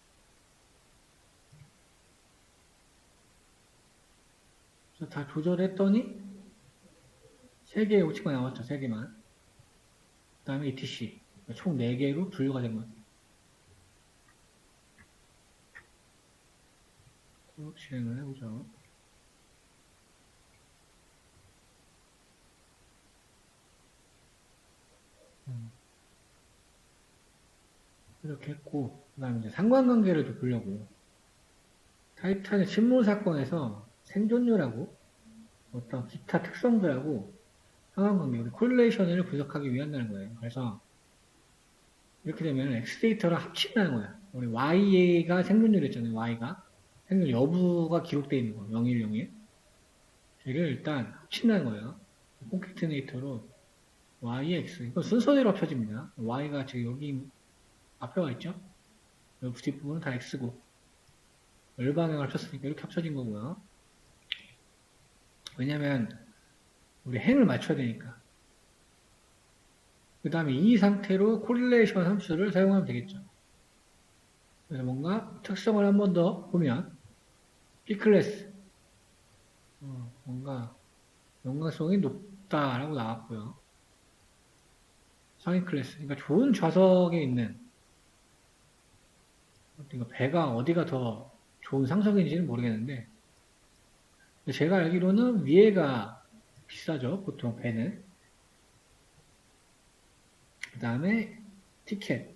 그래서 다 조절했더니 3개의 오치가 나왔죠. 3개만. 그 다음에 etc. 총 4개로 분류가 된 거예요. 진행을 해보죠. 이렇게 했고, 그 다음에 이제 상관관계를 좀 보려고. 타이탄의 침몰 사건에서 생존율하고 어떤 기타 특성들하고 상관관계, 우리 콜레이션을 분석하기 위한다는 거예요. 그래서 이렇게 되면 X 데이터를 합친다는 거야. 우리 Y가 생존율이었잖아요. Y가. 생존 여부가 기록되어 있는 거. 01, 01. 얘를 일단 합친다는 거예요. 콘케티네이터로 Y, X. 이거 순서대로 합쳐집니다. Y가 지금 여기 앞에 와 있죠? 여기 뒷부분은 다 X고. 열방향을 합쳤으니까 이렇게 합쳐진 거고요. 왜냐면 우리 행을 맞춰야 되니까. 그 다음에 이 상태로 콜레이션 함수를 사용하면 되겠죠. 그래서 뭔가 특성을 한 번 더 보면 P 클래스 뭔가 연관성이 높다라고 나왔고요. 상위 클래스. 그러니까 좋은 좌석에 있는, 그러니까 배가 어디가 더 좋은 상석인지는 모르겠는데, 제가 알기로는 위에가 비싸죠, 보통 배는. 그 다음에 티켓.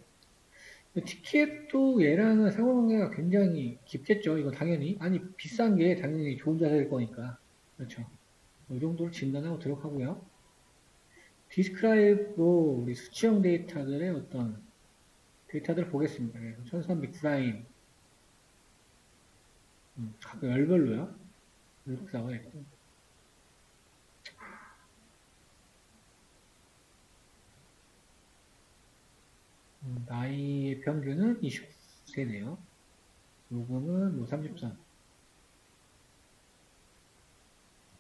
티켓도 얘랑은 상호관계가 굉장히 깊겠죠, 이거 당연히. 아니, 비싼 게 당연히 좋은 자세일 거니까. 그렇죠. 이 정도로 진단하고 들어가고요. 디스크라이브로 우리 수치형 데이터들의 어떤 데이터들을 보겠습니다. 1300 디자인, 각 열별로요. 이렇게 나와 있고. 나이의 평균은 20세네요. 요금은 뭐 33.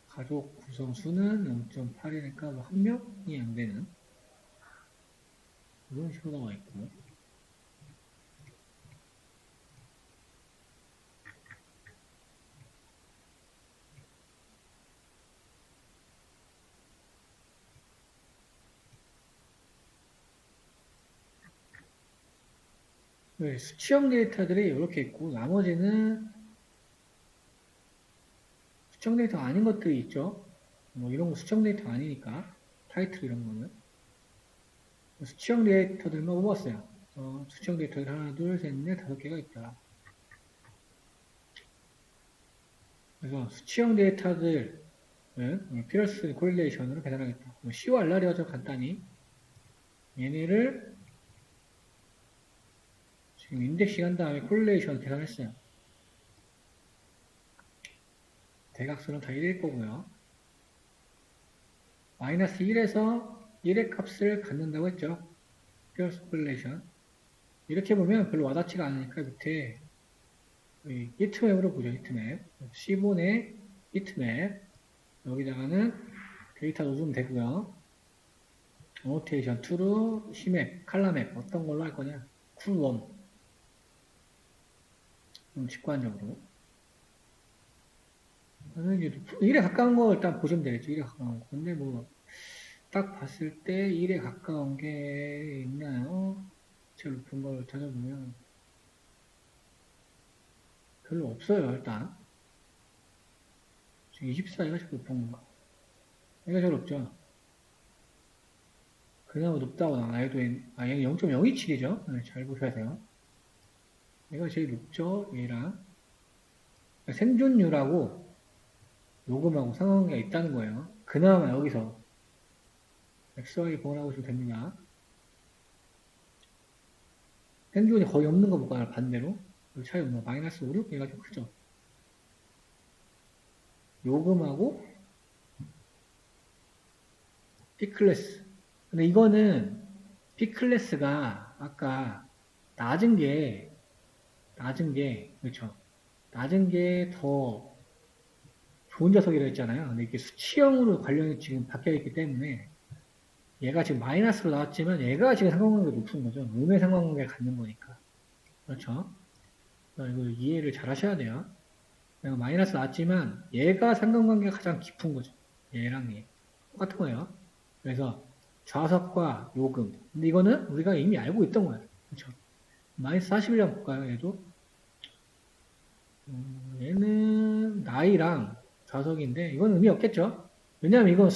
가족 구성 수는 0.8이니까 뭐 한 명이 안 되는 이런 식으로 나와 있고. 네, 수치형 데이터들이 이렇게 있고, 나머지는 수치형 데이터 아닌 것들이 있죠. 뭐 이런 거 수치형 데이터 아니니까, 타이틀 이런 거는. 수치형 데이터들만 뽑았어요. 수치형 데이터들 하나, 둘, 셋, 넷, 다섯 개가 있다. 그래서 수치형 데이터들은 피어스 코릴레이션으로 계산하겠다. 뭐 C와 R라리어죠, 간단히. 얘네를 지금 인덱싱 한 다음에 콜레이션 계산했어요. 대각선은 다 1일 거고요. 마이너스 1에서 1의 값을 갖는다고 했죠. 피어스 콜레이션. 이렇게 보면 별로 와닿지가 않으니까 밑에 히트맵으로 보죠. 히트맵. C4의 히트맵. 여기다가는 데이터 넣어주면 되고요. 어노테이션, 투루, 시맵, 칼라맵 어떤 걸로 할 거냐? 쿨웜. 직관적으로. 1에 가까운 거 일단 보시면 되겠죠. 1에 가까운 거. 근데 뭐, 딱 봤을 때 1에 가까운 게 있나요? 제일 높은 걸 찾아보면 별로 없어요, 일단. 지금 24기가 제일 높은 건가? 얘가 제일 높죠. 그나마 높다고 나와도, 얘는 0.027이죠. 네, 잘 보셔야 돼요. 얘가 제일 높죠, 얘랑. 생존율하고 요금하고 상관관계가 있다는 거예요. 그나마 여기서 XY 보관하고 있으면 됩니다. 생존이 거의 없는 거 볼까요? 반대로. 여기 차이 뭐 마이너스 5, 6? 얘가 좀 크죠. 요금하고 P클래스. 근데 이거는 P클래스가 아까 그렇죠. 낮은 게 더 좋은 좌석이라고 했잖아요. 근데 이게 수치형으로 관련이 지금 바뀌어 있기 때문에 얘가 지금 마이너스로 나왔지만 얘가 지금 상관관계가 높은 거죠. 음의 상관관계를 갖는 거니까. 그렇죠. 이거 이해를 잘 하셔야 돼요. 얘가 마이너스 나왔지만 얘가 상관관계가 가장 깊은 거죠. 얘랑 얘. 똑같은 거예요. 그래서 좌석과 요금. 근데 이거는 우리가 이미 알고 있던 거예요. 그렇죠. 마이너스 41량 볼까요? 얘도. 얘는 나이랑 좌석인데 이건 의미 없겠죠. 왜냐하면 이건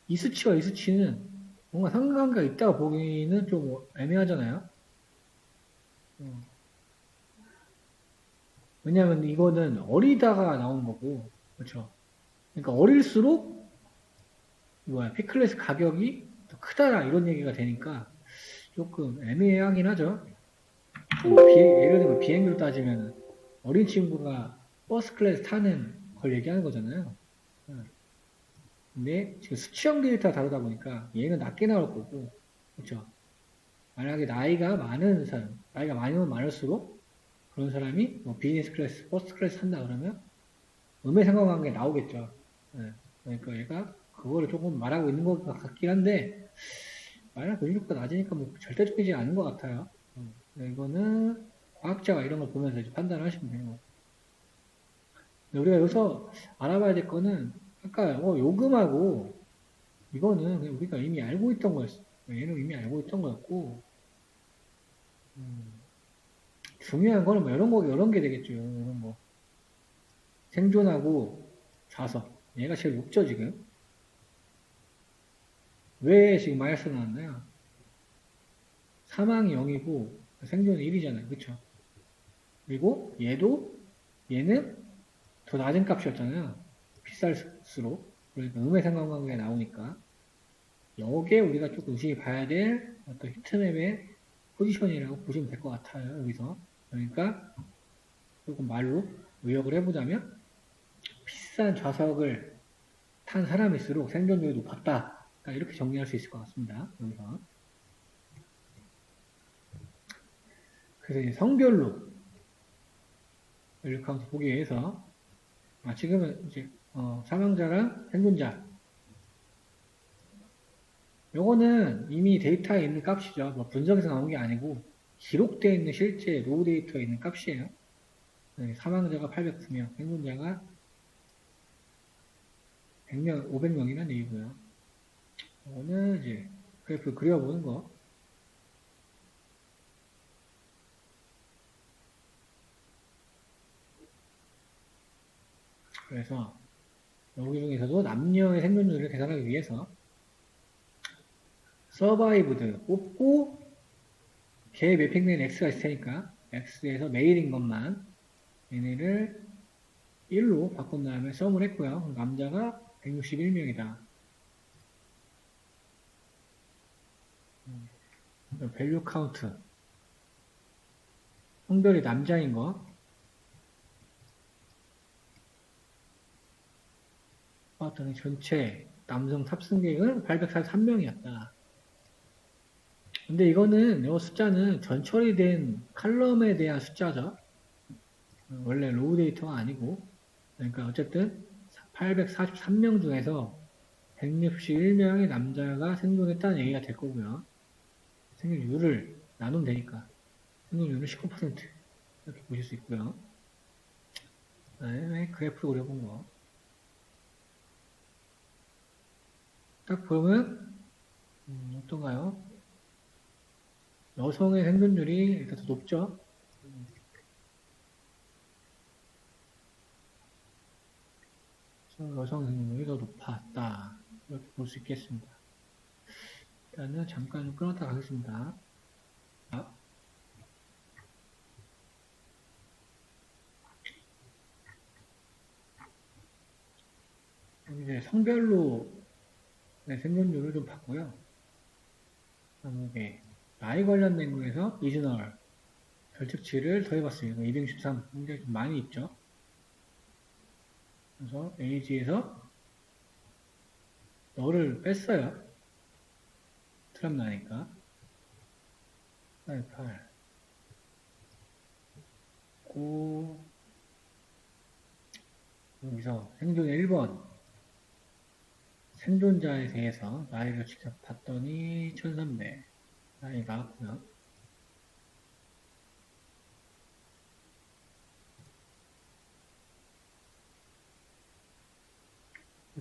이 수치와 이 수치는 뭔가 상관관계가 있다고 보기는 좀 애매하잖아요. 왜냐하면 이거는 어리다가 나온 거고, 그렇죠. 그러니까 어릴수록 피클래스 가격이 더 크다라 이런 얘기가 되니까 조금 애매하긴 하죠. 예를 들면 비행기로 따지면 어린 친구가 버스 클래스 타는 걸 얘기하는 거잖아요. 근데 지금 수치형 데이터가 다르다 보니까 얘는 낮게 나올 거고, 그렇죠. 만약에 나이가 많은 사람, 나이가 많으면 많을수록 그런 사람이 뭐 비즈니스 클래스, 버스 클래스 한다 그러면 음의 상관관계 나오겠죠. 네. 그러니까 얘가 그거를 조금 말하고 있는 것 같긴 한데 만약 근육도 낮으니까 뭐 절대적이지 않은 것 같아요. 이거는 과학자가 이런 걸 보면서 이제 판단을 하시면 돼요. 우리가 여기서 알아봐야 될 거는 아까 요금하고 이거는 그냥 우리가 이미 알고 있던 거였어. 얘는 이미 알고 있던 거였고 중요한 거는 뭐 이런 게 되겠죠. 이런 거 생존하고 좌석 얘가 제일 높죠 지금. 왜 지금 마이너스 나왔나요? 사망이 0이고 생존이 1이잖아요. 그쵸? 그리고 얘는 더 낮은 값이었잖아요. 비쌀수록. 그러니까 음의 상관관계가 나오니까. 여기에 우리가 조금 의식해 봐야 될 어떤 히트맵의 포지션이라고 보시면 될 것 같아요. 여기서. 그러니까 조금 말로 요약을 해보자면 비싼 좌석을 탄 사람일수록 생존율이 높았다. 그러니까 이렇게 정리할 수 있을 것 같습니다. 여기서. 그래서 이제 성별로 밸류 카운트 보기 위해서 지금은 이제 사망자랑 생존자 요거는 이미 데이터에 있는 값이죠. 뭐 분석에서 나온 게 아니고 기록되어 있는 실제 로우 데이터에 있는 값이에요. 사망자가 809명, 생존자가 100명, 500명이라는 얘기고요. 이거는 이제 그래프 그려보는 거. 그래서 여기 중에서도 남녀의 생존율을 계산하기 위해서 서바이브드 뽑고 걔 매핑된 x가 있을 테니까 x에서 메일인 것만 얘네를 1로 바꾼 다음에 썸을 했고요. 남자가 161명이다. 밸류 카운트 성별이 남자인 거 봤더니 전체 남성 탑승객은 843명이었다. 근데 이거는 이 숫자는 전 처리된 칼럼에 대한 숫자죠. 원래 로우 데이터가 아니고 그러니까 어쨌든 843명 중에서 161명의 남자가 생존했다는 얘기가 될 거고요. 생존율을 나누면 되니까 생존율은 19% 이렇게 보실 수 있고요. 그다음에 그래프 그려본 거. 딱 보면 어떤가요? 여성의 생존율이 일단 더 높죠. 여성 생존율이 더 높았다. 이렇게 볼 수 있겠습니다. 일단은 잠깐 끊었다 가겠습니다. 이제 성별로 생존율을 좀 봤고요. 이게 나이 관련된 거에서 리저널 별특치를 더해봤어요. 263 굉장히 좀 많이 있죠. 그래서 에이지에서 너를 뺐어요. 트랍 나니까 8, 9 여기서 생존의 1번 생존자에 대해서 나이를 직접 봤더니 1300 나이 나왔고요.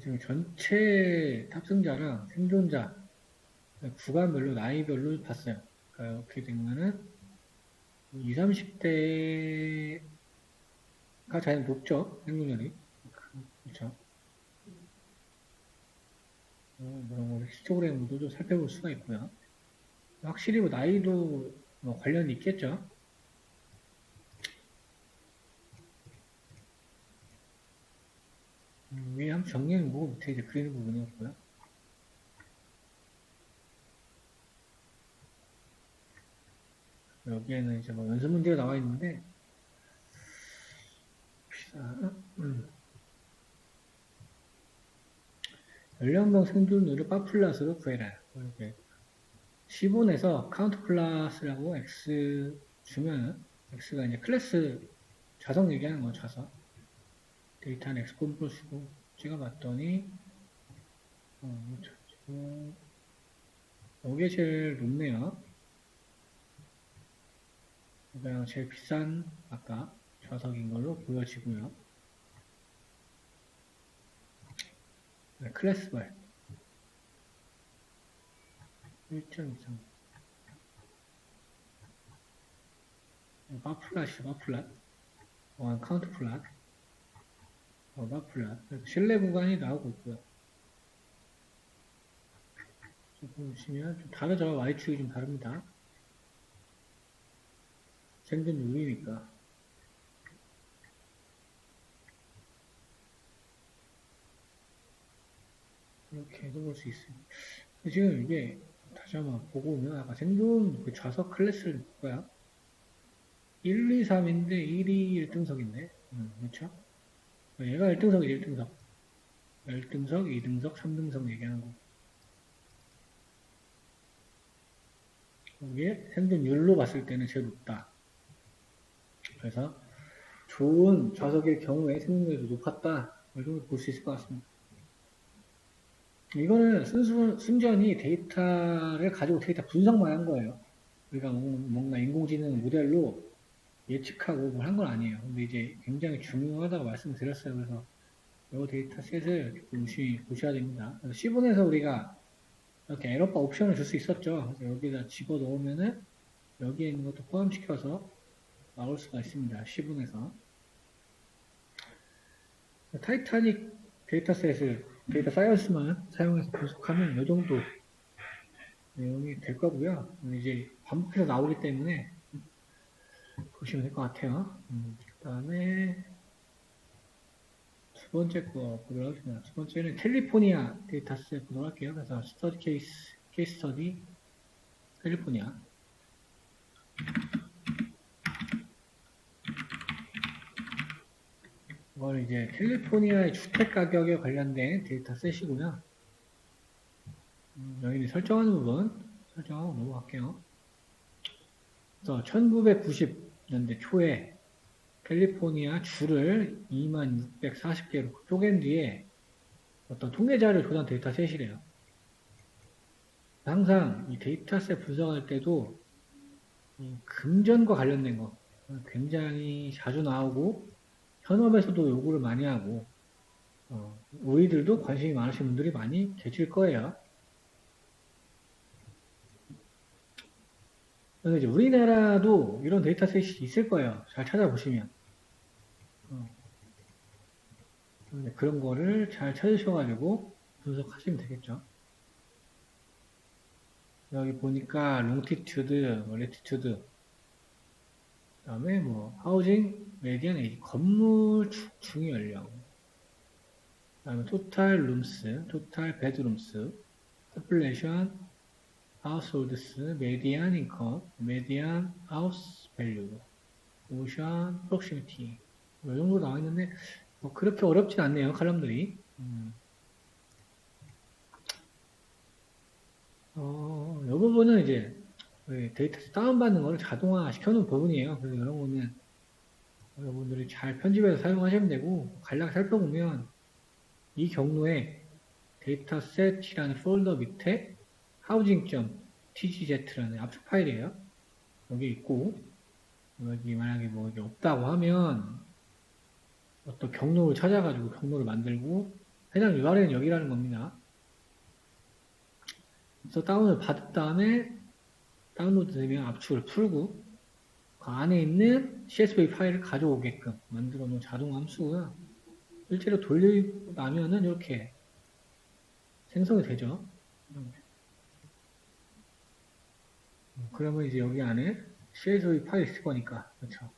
지금 전체 탑승자랑 생존자 구간별로 나이별로 봤어요. 그러니까 어떻게 되면은 20, 30대가 제일 높죠. 생존율이. 그렇죠. 그런 걸 히스토그램으로 좀 살펴볼 수가 있고요. 확실히 뭐 나이도 뭐 관련이 있겠죠. 위에 한번 정리해 보고 밑에 이제 그리는 부분이었고요. 여기에는 이제 뭐 연습 문제가 나와 있는데, 연령별 생존율을 파플러스로 구해라. 이렇게 10원에서 카운트 플러스라고 X 주면은, X가 이제 클래스 좌석 얘기하는 거 좌석. 데이터는 X 콤플러스고, 찍어봤더니, 여기에 제일 높네요. 그냥 제일 비싼 아까 좌석인 걸로 보여지고요. 네, 클래스발 1점 이상. 바플랏이 바플랏, 카운트 플랫, 바플랏. 실내 구간이 나오고 있고요. 조금 보시면 좀 다르죠. Y축이 좀 다릅니다. 생존 요인이니까. 이렇게 해서 볼 수 있어요. 지금 이게 다시 한번 보고 오면 아까 생존 그 좌석 클래스를 뭐야? 1, 2, 3인데 1이 1등석인데 그렇죠? 얘가 1등석이지 1등석 1등석, 2등석, 3등석 얘기하는 거. 이게 생존율로 봤을 때는 제일 높다. 그래서 좋은 좌석일 경우에 생존율이 높았다. 이걸 볼 수 있을 것 같습니다. 이거는 순전히 데이터를 가지고 데이터 분석만 한 거예요. 우리가 뭔가 인공지능 모델로 예측하고 뭘 한 건 아니에요. 근데 이제 굉장히 중요하다고 말씀드렸어요. 그래서 이 데이터셋을 열심히 보셔야 됩니다. 그래서 C분에서 우리가 이렇게 에러바 옵션을 줄 수 있었죠. 그래서 여기다 집어 넣으면은 여기에 있는 것도 포함시켜서 나올 수가 있습니다. C분에서. 타이타닉 데이터셋을 데이터 사이언스만 사용해서 분석하면 이 정도 내용이 될 거고요. 이제 반복해서 나오기 때문에 보시면 될 것 같아요. 그 다음에 두 번째 거 보도록 하겠습니다. 두 번째는 캘리포니아 데이터셋 보도록 할게요. 그래서 스터디 케이스 스터디 캘리포니아. 이건 이제 캘리포니아의 주택 가격에 관련된 데이터셋이고요. 여기는 설정하는 부분 설정하고 넘어갈게요. 그래서 1990년대 초에 캘리포니아 주를 2640개로 쪼갠 뒤에 어떤 통계자료 조사 데이터셋이래요. 항상 이 데이터셋 분석할 때도 금전과 관련된 거 굉장히 자주 나오고 현업에서도 요구를 많이 하고 우리들도 관심이 많으신 분들이 많이 계실 거예요. 그래서 이제 우리나라도 이런 데이터셋이 있을 거예요. 잘 찾아보시면. 그런 거를 잘 찾으셔가지고 분석하시면 되겠죠. 여기 보니까 롱티튜드, 레티튜드, 그 다음에 뭐 하우징, 메디안 에이지, 건물 중위 연령, 그 다음에 토탈 룸스, 토탈 베드룸스, 포플레이션, 하우스홀드스, 메디안 인컴, 메디안 하우스 밸류, 오션 프록시미티 이 정도 나와 있는데 뭐 그렇게 어렵진 않네요. 칼럼들이. 이 부분은 이제 데이터 다운받는 거를 자동화 시켜놓은 부분이에요. 그래서 여러분은 여러분들이 잘 편집해서 사용하시면 되고 간략히 살펴보면 이 경로에 데이터셋이라는 폴더 밑에 housing.tz라는 압축 파일이에요. 여기 있고 여기 만약에 뭐 이게 없다고 하면 어떤 경로를 찾아가지고 경로를 만들고 해당 URL은 여기라는 겁니다. 그래서 다운을 받은 다음에 다운로드 되면 압축을 풀고 그 안에 있는 CSV 파일을 가져오게끔 만들어 놓은 자동 함수고요. 실제로 돌리고 나면은 이렇게 생성이 되죠. 그러면 이제 여기 안에 CSV 파일 있을 거니까 그렇죠.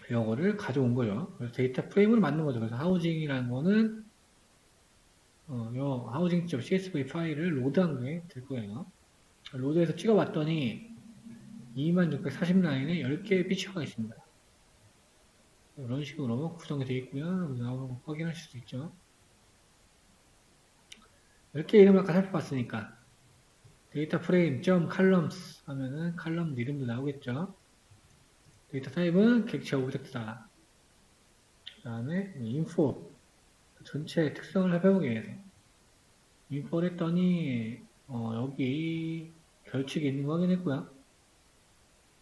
이거를 가져온 거죠. 그래서 데이터 프레임을 만든 거죠. 그래서 하우징이라는 거는 요 하우징.csv 파일을 로드한 게 될 거예요. 로드해서 찍어봤더니 2640라인에 10개의 피처가 있습니다. 이런 식으로 구성이 되어 있고요. 나오는 거 확인하실 수 있죠. 10개 이름을 아까 살펴봤으니까 데이터 프레임 .columns 하면은 칼럼 이름도 나오겠죠. 데이터 타입은 객체 오브젝트다. 그 다음에 info 전체 특성을 살펴보기 위해서 인포를 했더니 여기 결칙이 있는 거 확인했고요.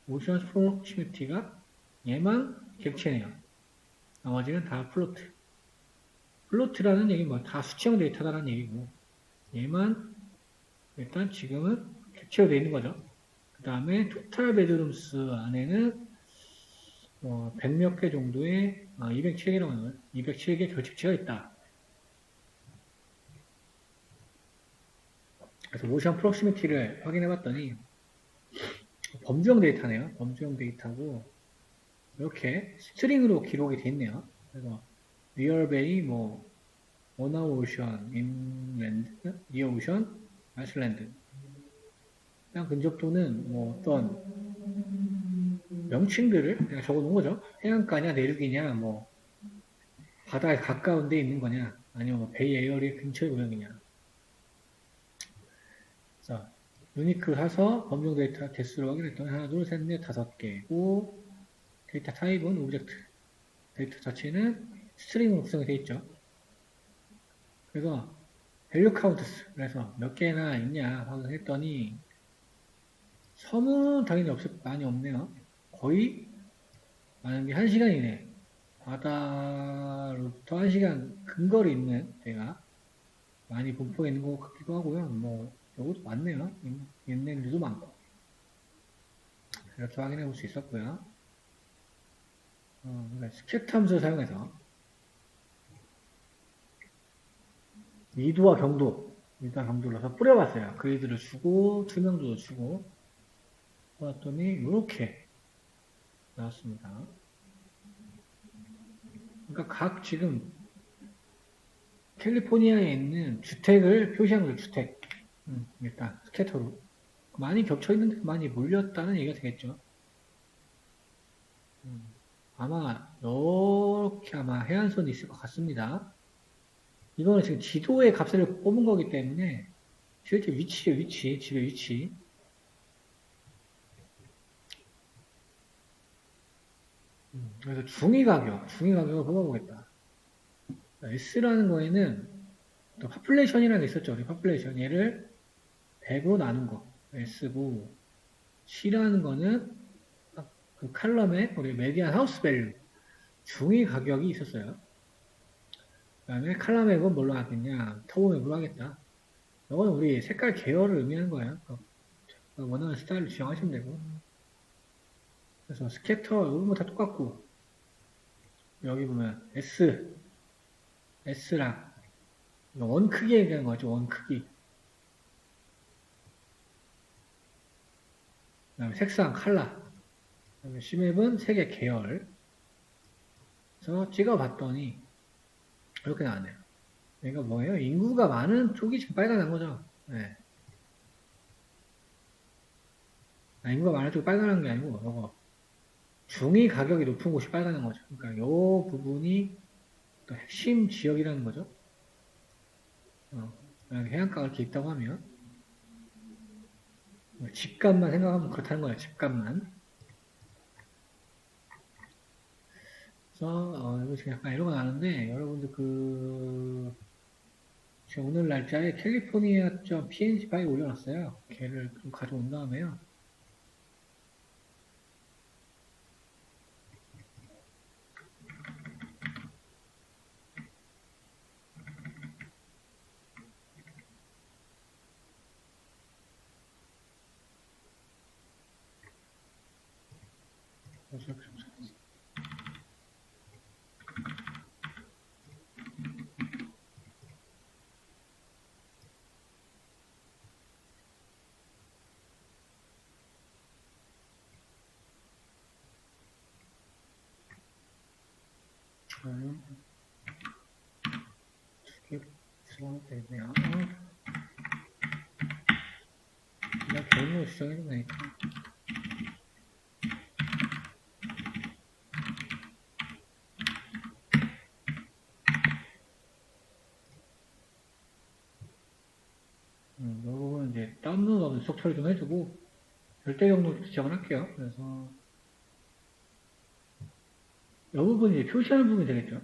모션 프로시미티가 얘만 객체네요. 나머지는 다 플로트. 플로트라는 얘기는 뭐 다 수치형 데이터다라는 얘기고, 얘만 일단 지금은 캡처가 되어 있는 거죠. 그 다음에 토탈 베드룸스 안에는 100몇 개 정도의 207개라고 하는 거예요. 207개 결집체가 있다. 그래서 모션 프록시미티를 확인해 봤더니 범주형 데이터네요. 범주형 데이터고 이렇게 스트링으로 기록이 돼 있네요. 그래서 리얼베이 원아오션, 인랜드, 니어오션, 아이슬란드. 그냥 근접도는 어떤 명칭들을 그냥 적어 놓은 거죠. 해안가냐, 내륙이냐, 바다에 가까운 데 있는 거냐, 아니면 베이 에어리 근처의 구역이냐. 자, 유니크 사서 범용 데이터 개수를 확인했더니 하나, 둘, 셋, 넷, 5개고, 데이터 타입은 오브젝트. 데이터 자체는 스트링으로 구성이 되어 있죠. 그래서 밸류 카운트스. 그래서 몇 개나 있냐 확인했더니 섬은 당연히 많이 없네요. 거의 많은 게 1시간 이내. 바다로부터 1시간 근거리 있는 데가 많이 분포해 있는 것 같기도 하고요. 요것도 많네요. 있는 데도 많고. 이렇게 확인해 볼 수 있었고요. 스케트 함수를 사용해서 미도와 경도를 넣어서 뿌려봤어요. 그리드를 주고, 투명도도 주고, 보았더니, 이렇게 나왔습니다. 그러니까 각 지금 캘리포니아에 있는 주택을 표시한 거죠, 주택. 일단, 스캐터로. 많이 겹쳐 있는데 많이 몰렸다는 얘기가 되겠죠. 아마, 이렇게 아마 해안선이 있을 것 같습니다. 이거는 지금 지도의 값을 뽑은 거기 때문에 실제 위치예요, 위치. 집의 위치. 그래서 중위 가격을 뽑아보겠다. S라는 거에는 또 파퓰레이션이라는 게 있었죠. 우리 파퓰레이션. 얘를 100으로 나눈 거. S고, C라는 거는 그 칼럼에 우리 메디안 하우스 밸류. 중위 가격이 있었어요. 그 다음에 칼럼 앱은 뭘로 하겠냐? 터보 앱으로 하겠다. 이건 우리 색깔 계열을 의미하는 거예요. 원하는 스타일을 지정하시면 되고. 그래서 스캐터, 이건 뭐 다 똑같고. 여기 보면 S랑 원 크기 얘기하는 거죠. 원 크기. 그 다음에 색상, 컬러. 그 다음에 시맵은 색의 계열. 그래서 찍어봤더니 이렇게 나왔네요. 그러니까 뭐예요? 인구가 많은 쪽이 지금 빨간한 거죠. 네. 인구가 많은 쪽이 빨간한 게 아니고 이거 중위 가격이 높은 곳이 빨간한 거죠. 그러니까 이 부분이 또 핵심 지역이라는 거죠. 해안가가 이렇게 있다고 하면 집값만 생각하면 그렇다는 거예요. 집값만. 그래서 이거 지금 약간 에러가 나는데 여러분들 제가 오늘 날짜에 캘리포니아.png 파일 올려놨어요. 걔를 좀 가져온 다음에요. 두개 수정이 되네요. 그냥 경로 수정해도 되니까. 이 부분 이제 다운로드 없는 속 처리 좀 해주고 절대 경로 지정을 할게요. 그래서 이 부분 이제 표시하는 부분이 되겠죠.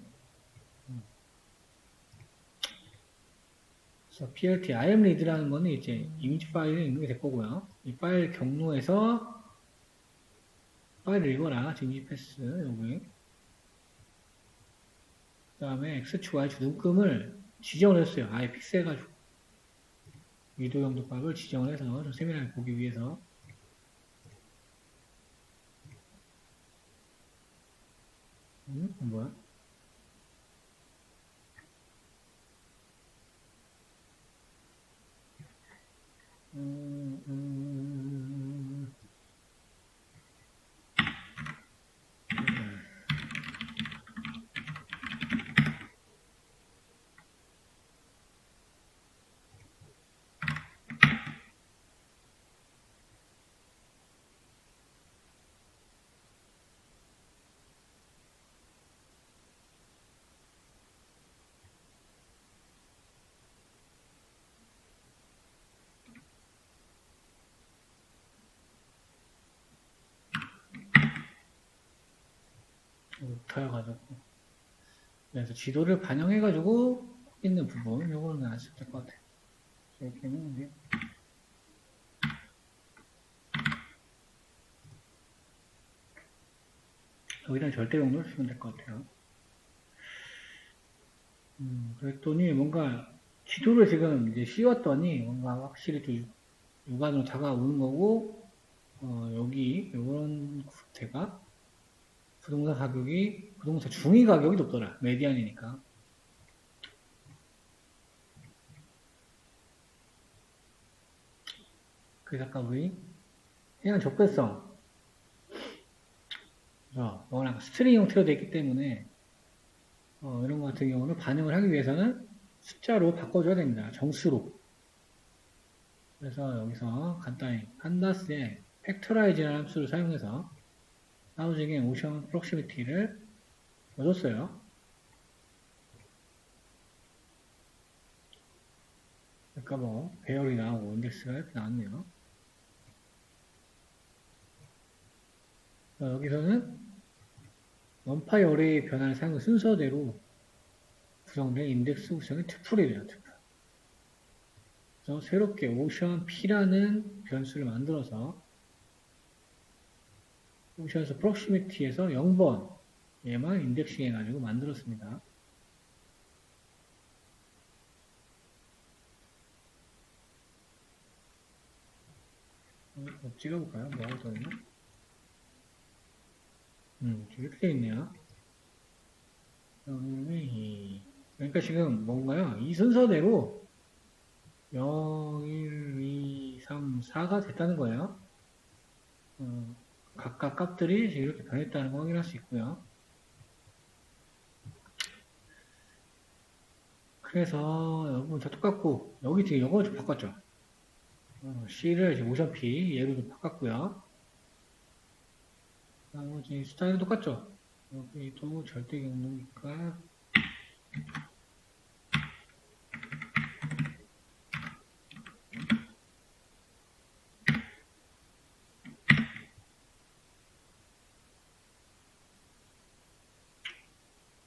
그래서 plt imread라는 거는 이제 이미지 파일을 읽는 게 될 거고요. 이 파일 경로에서 파일을 읽어라. 이미지 패스 여기 다음에 X축, Y축 눈금을 지정을 했어요. 아예 픽스해가지고. 위도 영도 값을 지정을 해서 좀 세밀하게 보기 위해서. 뭐야? 음, 음, 붙어가지고. 그래서 지도를 반영해가지고 있는 부분, 요거는 아시면 될 것 같아요. 이렇게 했는데. 여기다 절대 용도를 쓰면 될 것 같아요. 그랬더니 뭔가 지도를 지금 이제 씌웠더니 뭔가 확실히 좀 육안으로 다가오는 거고, 여기 이런 구태가 부동산 가격이 부동산 중위 가격이 높더라. 메디안이니까. 그래서 아까 우리 해양 접근성, 워낙 스트링 형태로 되어 있기 때문에 이런 것 같은 경우는 반영을 하기 위해서는 숫자로 바꿔줘야 됩니다. 정수로. 그래서 여기서 간단히 판다스의 팩터라이즈라는 함수를 사용해서 하우징의 오션 프록시미티를 넣어줬어요. 그러니까 뭐 배열이 나오고 인덱스가 이렇게 나왔네요. 여기서는 원파이 어레이 변화를 사용한 순서대로 구성된 인덱스 구성이 투플이래요. 투플. 그래서 새롭게 오션 P라는 변수를 만들어서 오션스 프록시미티에서 0번 얘만 인덱싱 해가지고 만들었습니다. 찍어볼까요? 뭐하고 써있나? 이렇게 되어 있네요. 그러니까 지금 뭔가요? 이 순서대로 0, 1, 2, 3, 4가 됐다는 거예요. 각각 값들이 이렇게 변했다는 거 확인할 수 있고요. 그래서 여러분 다 똑같고 여기 지금 이거 좀 바꿨죠. C를 지금 오션 P 얘로 좀 바꿨고요. 나머지 숫자는 똑같죠. 여기도 절대 경로니까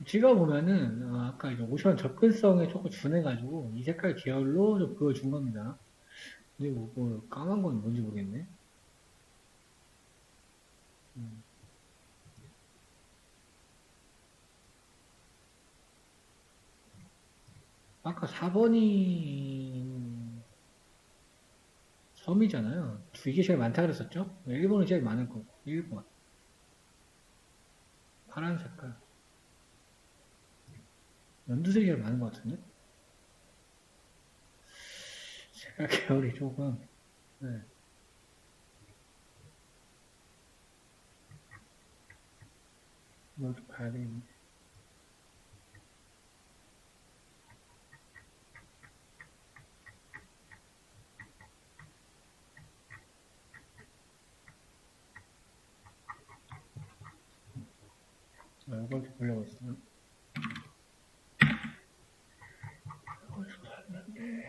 찍어보면은 아까 이제 오션 접근성에 조금 준해가지고 이 색깔 계열로 좀 보여준 겁니다. 근데 뭐 까만 건 뭔지 모르겠네. 아까 4번이 섬이잖아요. 이게 제일 많다 그랬었죠? 일본은 제일 많을 거고, 일본. 파란 색깔. 연두색이 제일 많은 것 같은데? 색깔 계열이 조금, 네. 이것도 봐야 되겠네. 이걸 좀 보려고 했어요. 이걸 좀 봤는데.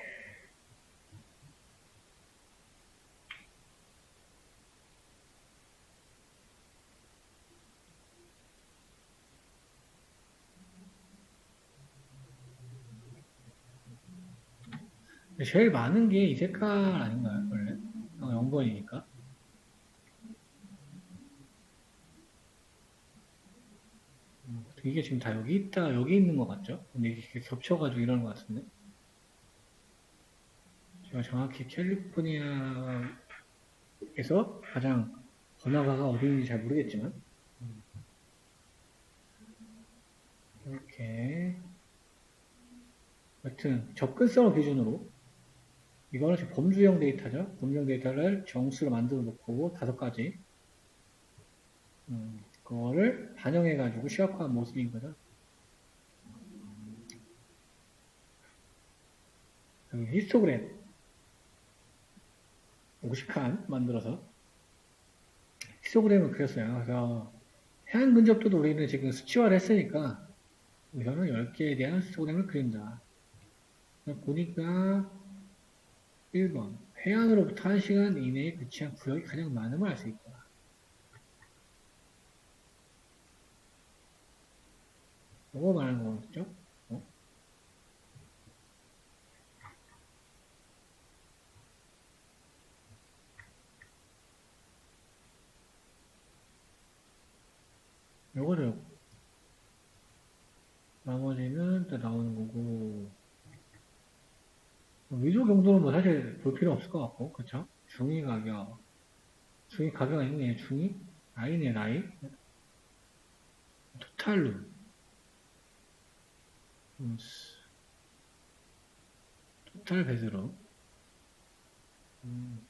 제일 많은 게 이 색깔 아닌가요, 원래? 0번이니까. 이게 지금 다 여기 있다, 여기 있는 것 같죠? 근데 이게 겹쳐가지고 이러는 것 같은데? 제가 정확히 캘리포니아에서 가장 번화가가 어디인지 잘 모르겠지만, 이렇게. 여튼, 접근성을 기준으로, 이거는 지금 범주형 데이터죠? 범주형 데이터를 정수로 만들어 놓고, 5가지. 그거를 반영해가지고 시각화한 모습인 거죠. 여기 히스토그램 50칸 만들어서 히스토그램을 그렸어요. 그래서 해안 근접도도 우리는 지금 수치화를 했으니까 우선은 10개에 대한 히스토그램을 그린다. 보니까 1번 해안으로부터 1시간 이내에 위치한 구역이 가장 많음을 알 수 있다. 이거 말하는 거겠죠? 어? 요거를 나머지는 또 나오는 거고 위조 경도는 뭐 사실 볼 필요 없을 것 같고 그쵸? 중위 가격 중위 가격 아니네 중위? 라이네 라이 토탈로 토탈 배수로 음,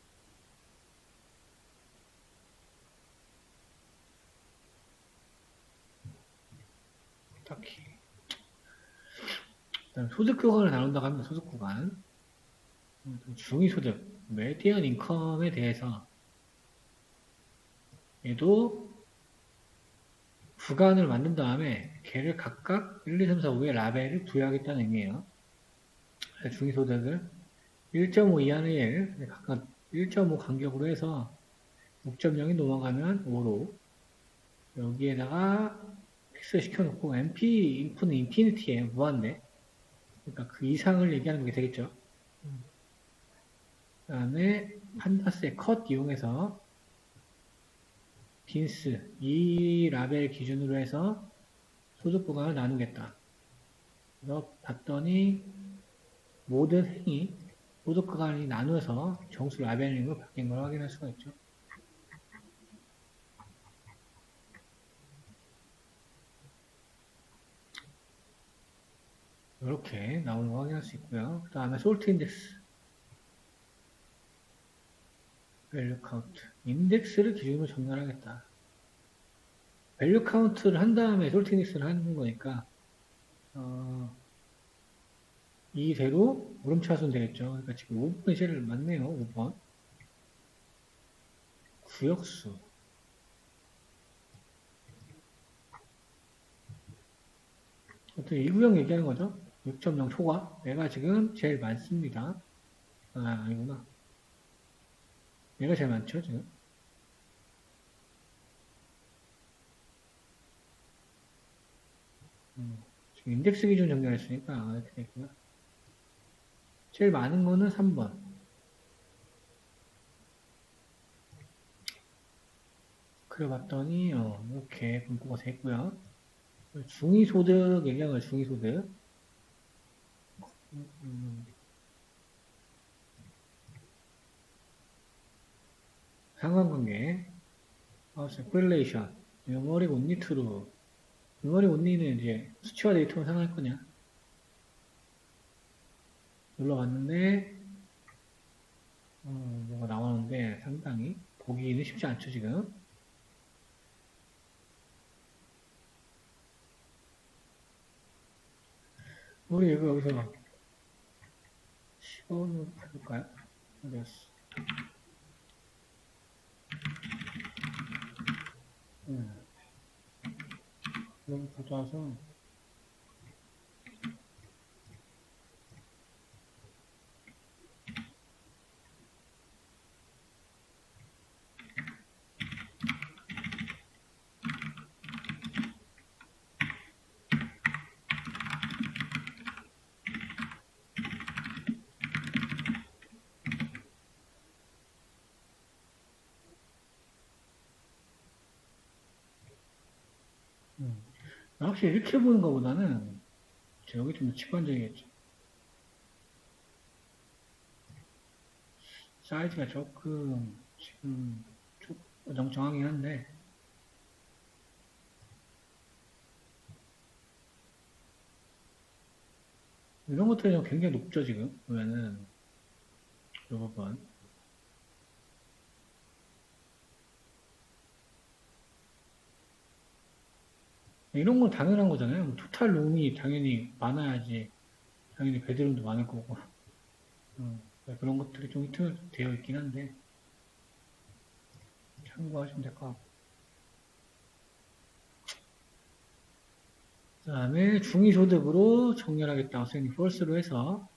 딱히 그다음 소득 구간을 나눈다고 하면 소득 구간 중위소득 메디안 인컴에 대해서 얘도 구간을 만든 다음에 걔를 각각 1, 2, 3, 4, 5의 라벨을 부여하겠다는 의미예요. 중위소득을 1.5 이하는 1, 각각 1.5 간격으로 해서 6.0이 넘어가면 5로 여기에다가 픽스 시켜놓고 MP 인풋은 인피니티에 무한대 그러니까 그 이상을 얘기하는 게 되겠죠. 그 다음에 판다스의 컷 이용해서 빈스 이 라벨 기준으로 해서 소득 구간을 나누겠다. 그래서 봤더니 모든 행이 소득 구간이 나누어서 정수 라벨링으로 바뀐 걸 확인할 수가 있죠. 이렇게 나오는 거 확인할 수 있고요. 그 다음에 솔트 인덱스, 밸류 카운트, 인덱스를 기준으로 정렬하겠다. 밸류 카운트를 한 다음에 솔트 인덱스를 하는 거니까 이대로 물음차순 되겠죠. 그러니까 지금 5번이 제일 많네요. 5번. 구역수. 어떤 이 구역 얘기하는 거죠. 6.0 초과. 얘가 지금 제일 많습니다. 아, 아니구나. 얘가 제일 많죠, 지금. 지금 인덱스 기준 정렬했으니까 이렇게 됐고요. 제일 많은 거는 3번. 그래봤더니 이렇게 분포가 됐고요. 중위소득 얘기한 거예요. 중위소득. 상관관계. correlation. numeric only true. numeric only는 이제 수치화 데이터만 상할 거냐. 눌러봤는데 뭐가 나오는데 상당히 보기는 쉽지 않죠 지금. 우리 이거 여기서 10원으로 해볼까요? 어디였어? 여기 가져와서 확실히 이렇게 보는 것보다는 여기 좀 직관적이겠죠. 사이즈가 조금 지금 좀 어정쩡하긴 한데 이런 것들이 좀 굉장히 높죠 지금 보면은 이 부분 이런 건 당연한 거잖아요. 뭐 토탈 룸이 당연히 많아야지 당연히 베드룸도 많을 거고 그런 것들이 좀 되어 있긴 한데 참고하시면 될 것 같고 그 다음에 중위소득으로 정렬하겠다고 선생님이 폴스로 해서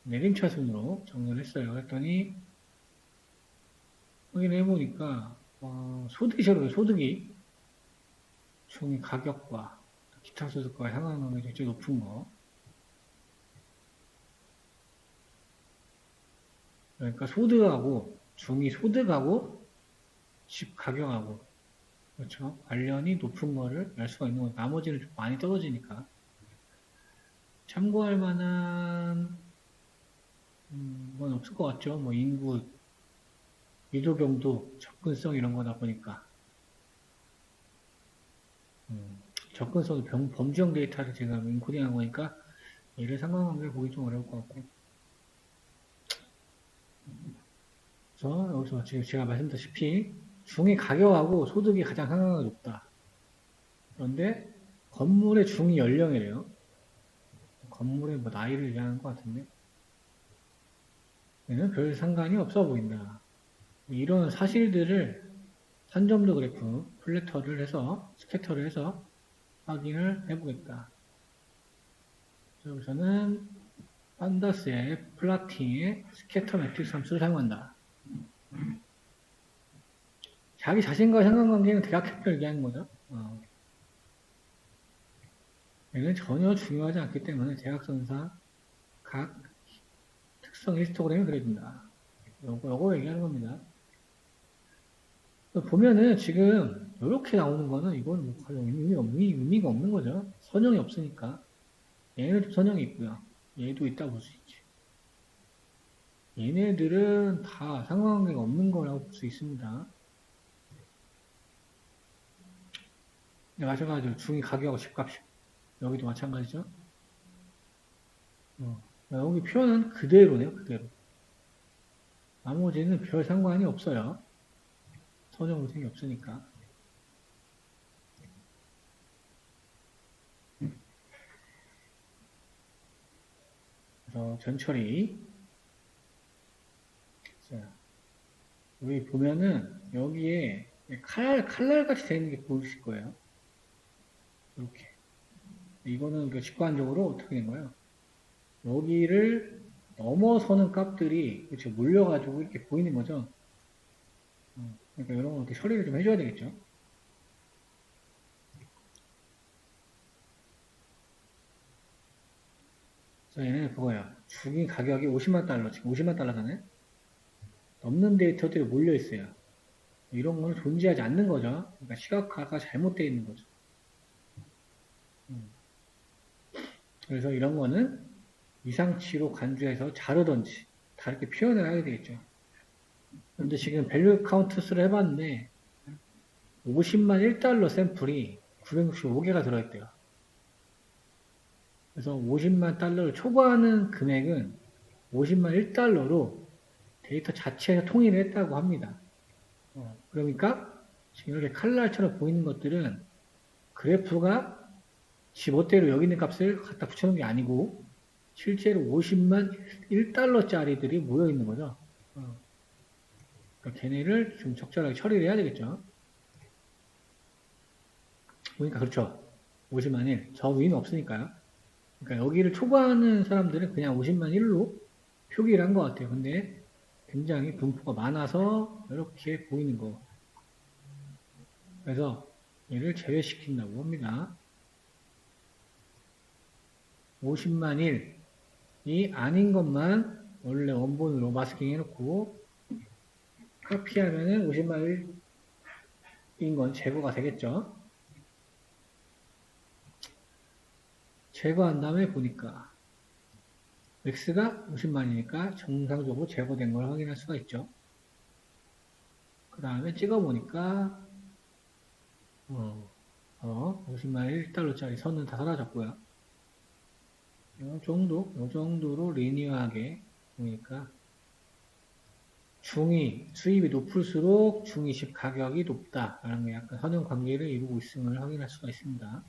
내림차순으로 정렬을 했어요. 그랬더니 확인해 보니까 소득이 저래요. 소득이 중위 가격과 기타 소득과 상관관계가 굉장히 높은 거. 그러니까 소득하고 중위 소득하고 집 가격하고 그렇죠. 관련이 높은 거를 알 수가 있는 거죠. 나머지는 좀 많이 떨어지니까. 참고할 만한 건 없을 것 같죠. 뭐 인구, 유도경도 접근성 이런 거다 보니까 접근성이 범주형 데이터를 제가 인코딩한 거니까 얘를 상관관계를 보기 좀 어려울 것 같고 그래서 여기서 지금 제가 말씀드렸다시피 중위 가격하고 소득이 가장 상관관계가 높다. 그런데 건물의 중위 연령이래요. 건물의 뭐 나이를 얘기하는 것 같은데 얘는 별 상관이 없어 보인다. 이런 사실들을 산점도 그래프 플래터를 해서 스캐터를 해서 확인을 해보겠다. 여기서는 판다스의 플라팅의 스캐터 매트릭스 함수를 사용한다. 자기 자신과의 상관관계는 대각형을 얘기하는 거죠. 얘는 전혀 중요하지 않기 때문에 대각선사 각 특성 히스토그램을 그려준다. 요거 얘기하는 겁니다. 보면은 지금 이렇게 나오는 거는 이건 뭐 의미가 없는 거죠. 선형이 없으니까. 얘네도 선형이 있고요. 얘도 있다고 볼 수 있지. 얘네들은 다 상관관계가 없는 거라고 볼 수 있습니다. 네, 마찬가지로 중위 가격하고 집값이 여기도 마찬가지죠. 여기 표현은 그대로네요. 그대로. 나머지는 별 상관이 없어요. 선형 우생이 없으니까. 그래서 전처리. 자, 여기 보면은 여기에 칼날같이 되어 있는 게 보이실 거예요. 이렇게. 이거는 그 직관적으로 어떻게 된 거예요? 여기를 넘어서는 값들이 그렇죠 몰려가지고 이렇게 보이는 거죠. 그러니까 이런 거 이렇게 처리를 좀 해줘야 되겠죠. 자, 얘는 그거예요. 중위 가격이 50만 달러, 지금 50만 달러잖아요. 넘는 데이터들이 몰려 있어요. 이런 거는 존재하지 않는 거죠. 그러니까 시각화가 잘못되어 있는 거죠. 그래서 이런 거는 이상치로 간주해서 자르든지 다르게 표현을 하게 되겠죠. 근데 지금 밸류 카운트스를 해봤는데 50만 1달러 샘플이 965개가 들어있대요. 그래서 50만 달러를 초과하는 금액은 50만 1달러로 데이터 자체에서 통일을 했다고 합니다. 그러니까 지금 이렇게 칼날처럼 보이는 것들은 그래프가 지멋대로 여기 있는 값을 갖다 붙여놓은 게 아니고 실제로 50만 1달러짜리들이 모여 있는 거죠. 그러니까 걔네를 좀 적절하게 처리를 해야 되겠죠. 보니까 그렇죠. 50만 1. 저 위는 없으니까요. 그러니까 여기를 초과하는 사람들은 그냥 50만 1로 표기를 한 것 같아요. 근데 굉장히 분포가 많아서 이렇게 보이는 거. 그래서 얘를 제외시킨다고 합니다. 50만 1이 아닌 것만 원래 원본으로 마스킹 해놓고 카피하면은 50만 1인 건 제거가 되겠죠. 제거한 다음에 보니까 x가 50만이니까 정상적으로 제거된 걸 확인할 수가 있죠. 그 다음에 찍어보니까 50만이 1달러짜리 선은 다 사라졌고요. 요 정도로 리니어하게 보니까 중위, 수입이 높을수록 중위식 가격이 높다라는 게 약간 선형관계를 이루고 있음을 확인할 수가 있습니다.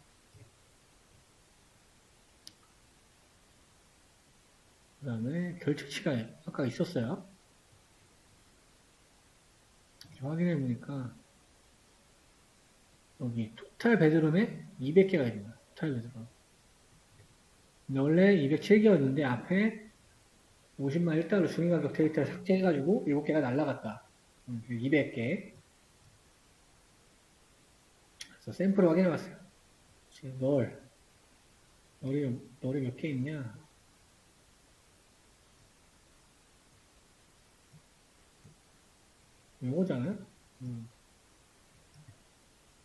그 다음에 결측치가 아까 있었어요. 확인해 보니까 여기 토탈 베드룸에 200개가 있네요. 토탈 베드룸. 근데 원래 207개였는데 앞에 50만 1달러 중위가격 데이터를 삭제해가지고 7개가 날라갔다. 200개. 그래서 샘플을 확인해봤어요. 지금 널이 몇 개 있냐? 요거잖아요?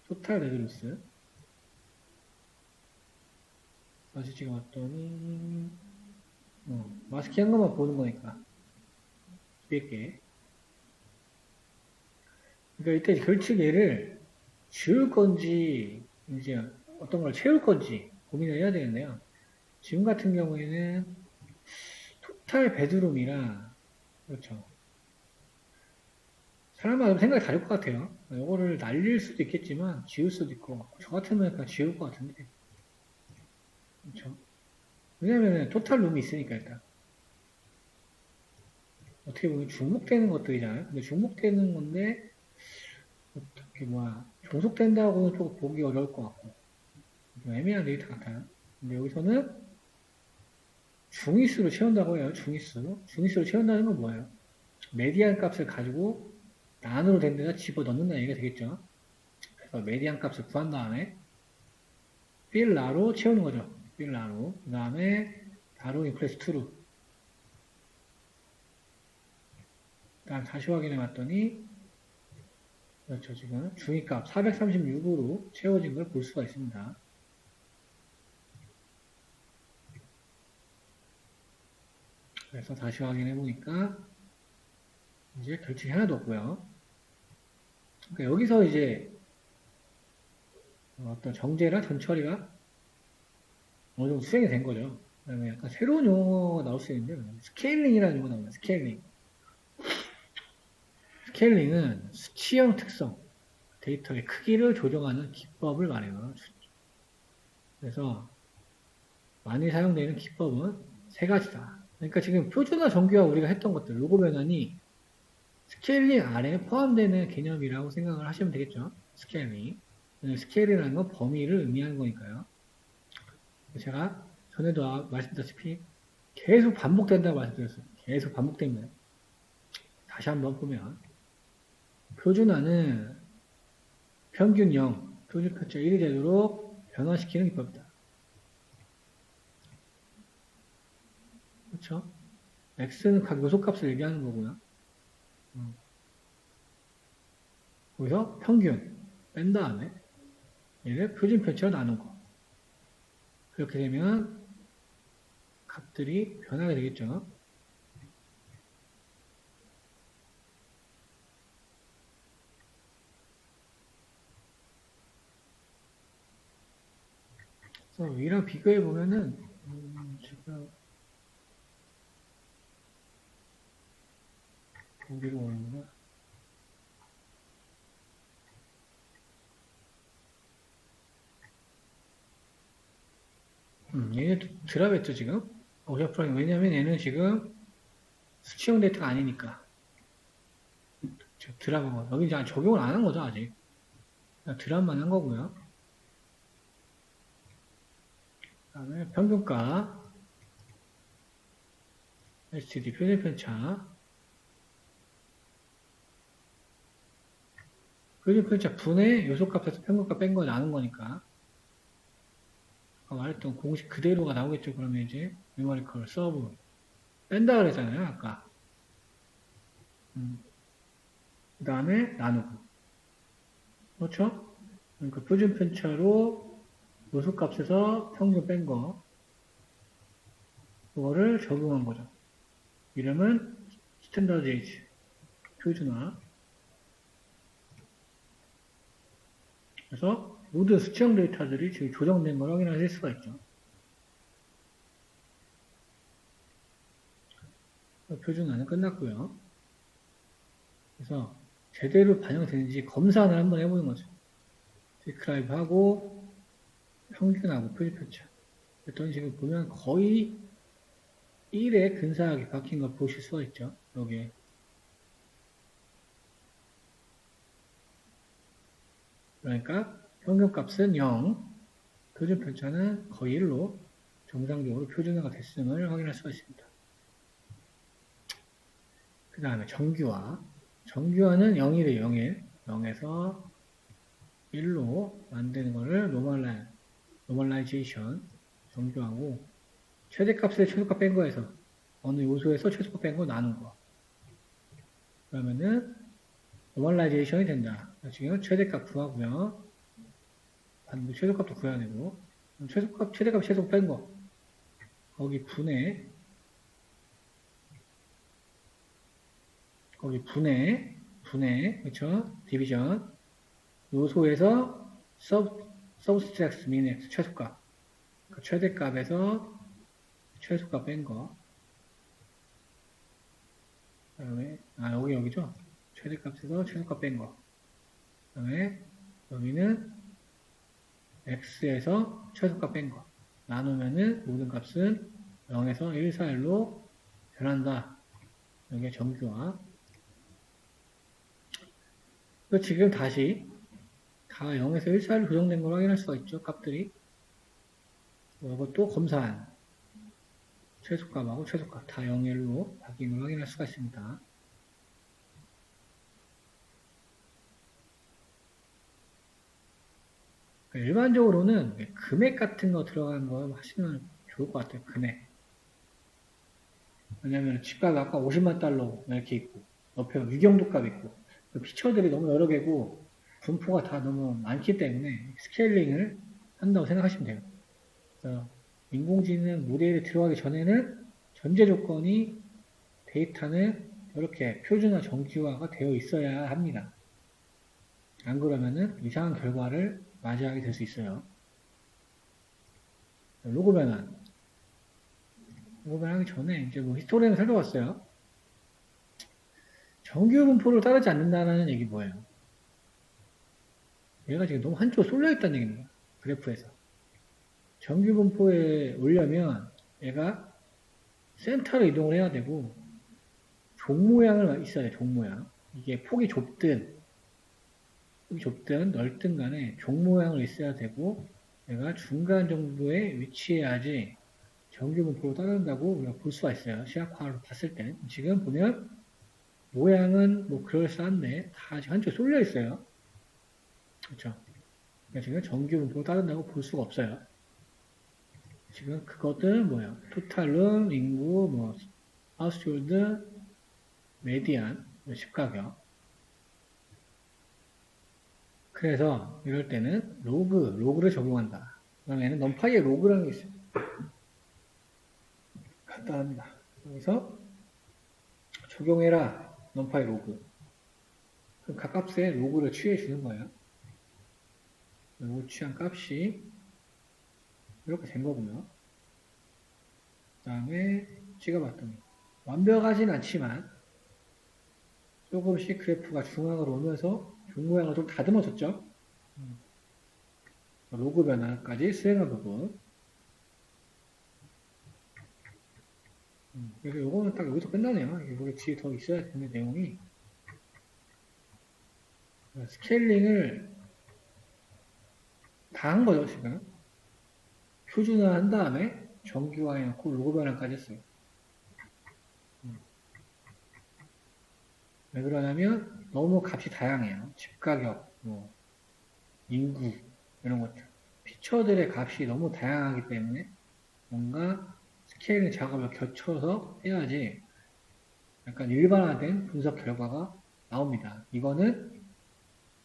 토탈 레드루스. 다시 찍어봤더니, 마스키한 것만 보는 거니까. 200개. 그러니까 이때 결측얘를 지울 건지, 이제 어떤 걸 채울 건지 고민을 해야 되는데요. 지금 같은 경우에는 토탈 베드룸이라, 그렇죠. 사람마다 생각이 다를 것 같아요. 이거를 날릴 수도 있겠지만, 지울 수도 있고, 저 같으면 그냥 지울 것 같은데. 그렇죠. 왜냐면 토탈 룸이 있으니까 일단. 어떻게 보면 중복되는 것들이잖아요. 근데 중복되는 건데, 어떻게 종속된다고는 좀 보기 어려울 것 같고. 좀 애매한 데이터 같아요. 근데 여기서는 중위수로 채운다고 해요. 중위수. 중위수로 채운다는 건 뭐예요? 메디안 값을 가지고 난으로 된 데다 집어넣는다는 얘기가 되겠죠. 그래서 메디안 값을 구한 다음에 빌라로 채우는 거죠. 빌라로. 그 다음에 다로 인플레스 2로. 그 다음 다시 확인해 봤더니 그렇죠. 지금 중위값 436으로 채워진 걸 볼 수가 있습니다. 그래서 다시 확인해 보니까 이제 결측이 하나도 없고요. 그러니까 여기서 이제 어떤 정제나 전처리가 어느 정도 수행이 된 거죠. 그 다음에 약간 새로운 용어가 나올 수 있는데 스케일링이라는 용어가 나옵니다. 스케일링. 스케일링은 수치형 특성, 데이터의 크기를 조정하는 기법을 말해요. 그래서 많이 사용되는 기법은 세 가지다. 그러니까 지금 표준화 정규화 우리가 했던 것들, 로고 변환이 스케일링 아래에 포함되는 개념이라고 생각을 하시면 되겠죠. 스케일링. 스케일이라는 건 범위를 의미하는 거니까요. 제가 전에도 말씀드렸다시피 계속 반복된다고 말씀드렸어요. 계속 반복됩니다. 다시 한번 보면 표준화는 평균 0, 표준 편차 1이 되도록 변화시키는 기법이다. 그렇죠? x는 각 요소값을 얘기하는 거고요. 거기서 평균 뺀 다음에 얘를 표준 편차로 나눈 거. 그렇게 되면 값들이 변하게 되겠죠. 그래서 위랑 비교해 보면은 지금 어디로 오는구나. 얘네 드랍했죠 지금. 오셔프라임 왜냐면 얘는 지금 수치형 데이터가 아니니까 드랍한 거. 여기 이제 적용을 안 한 거죠 아직. 그냥 드랍만 한 거고요. 그 다음에 평균가 STD 표준 편차 표준 편차 분의 요소값에서 평균가 뺀 거 나눈 거니까 아까 말했던 공식 그대로가 나오겠죠. 그러면 이제 뉴머리컬 서브 뺀다 그랬잖아요 아까. 그 다음에 나누고 그렇죠? 그러니까 표준 편차로 요소값에서 평균 뺀 거 그거를 적용한 거죠. 이름은 스탠더드 에이지, 표준화. 그래서 모든 수치형 데이터들이 지금 조정된 걸 확인하실 수가 있죠. 표준화는 끝났고요. 그래서 제대로 반영되는지 검사를 한번 해보는 거죠. 디크라이브 하고 평균하고 표준편차. 그랬더니 지금 보면 거의 1에 근사하게 바뀐 걸 보실 수가 있죠. 여기에. 그러니까 평균값은 0, 표준편차는 거의 1로 정상적으로 표준화가 됐음을 확인할 수가 있습니다. 그 다음에 정규화. 정규화는 0일에 0일, 0에서 1로 만드는 거를 노멀라이제이션, 정규하고, 최대값에 최소값 뺀 거에서 어느 요소에서 최소값 뺀 거 나눈 거. 그러면은 노멀라이제이션이 된다. 지금 최대값 구하고요. 반드 최소값도 구해야 되고, 최대값 최소값 뺀 거. 거기 분해, 그쵸? 디비전. 요소에서 서브스트랙스 미넥스 최소값. 그 최대값에서 최소값 뺀 거. 그 다음에, 여기죠? 최대값에서 최소값 뺀 거. 그 다음에, 여기는 x에서 최소값 뺀 거. 나누면은 모든 값은 0에서 1, 4, 1로 변한다. 이게 정규화. 지금 다시 다 0에서 1, 4, 1로 조정된 걸 확인할 수가 있죠. 값들이. 이것도 검사한 최소값하고 최소값 다 0, 1로 바뀐 걸 확인할 수가 있습니다. 일반적으로는 금액 같은 거 들어가는 거 하시면 좋을 것 같아요. 금액. 왜냐면 집값이 아까 50만 달러 이렇게 있고 옆에 유경도 값 있고 피처들이 너무 여러 개고 분포가 다 너무 많기 때문에 스케일링을 한다고 생각하시면 돼요. 그래서 인공지능 모델에 들어가기 전에는 전제 조건이 데이터는 이렇게 표준화 정규화가 되어 있어야 합니다. 안 그러면은 이상한 결과를 맞이하게 될 수 있어요. 로고 변환. 로고 변환하기 전에 이제 뭐 히스토리를 살펴봤어요. 정규 분포를 따르지 않는다는 얘기 뭐예요? 얘가 지금 너무 한쪽으로 쏠려 있다는 얘기입니다. 그래프에서. 정규 분포에 오려면 얘가 센터로 이동을 해야 되고 종 모양을 있어야 돼. 종 모양. 이게 폭이 좁든 넓든 간에 종 모양을 있어야 되고 얘가 중간 정도에 위치해야지 정규 분포로 따른다고 우리가 볼 수가 있어요. 시각화로 봤을 때는. 지금 보면 모양은 뭐 그럴싸한데 다 아직 한쪽 쏠려 있어요. 그렇죠? 그러니까 지금 정규 분포로 따른다고 볼 수가 없어요. 지금 그것들 뭐예요? 토탈룸, 인구, 뭐 하우스홀드, 메디안, 집가격. 그래서 이럴 때는 로그를 적용한다. 그럼 얘는 넘파이의 로그라는 게 있어요. 간단합니다. 여기서 적용해라. 넘파이 로그. 그럼 각 값에 로그를 취해 주는 거예요. 로그 취한 값이 이렇게 된 거고요. 그 다음에 찍어봤더니 완벽하진 않지만 조금씩 그래프가 중앙으로 오면서 종 모양을 좀 다듬어졌죠. 로그 변화까지 수행한 부분. 그래서 요거는 딱 여기서 끝나네요. 이게 뒤에 더 있어야 되는 내용이. 스케일링을 다 한 거죠, 지금. 표준화 한 다음에 정규화해놓고 로고 변환까지 했어요. 왜 그러냐면 너무 값이 다양해요. 집가격, 뭐 인구 이런 것들. 피처들의 값이 너무 다양하기 때문에 뭔가 스케일링 작업을 거쳐서 해야지 약간 일반화된 분석 결과가 나옵니다. 이거는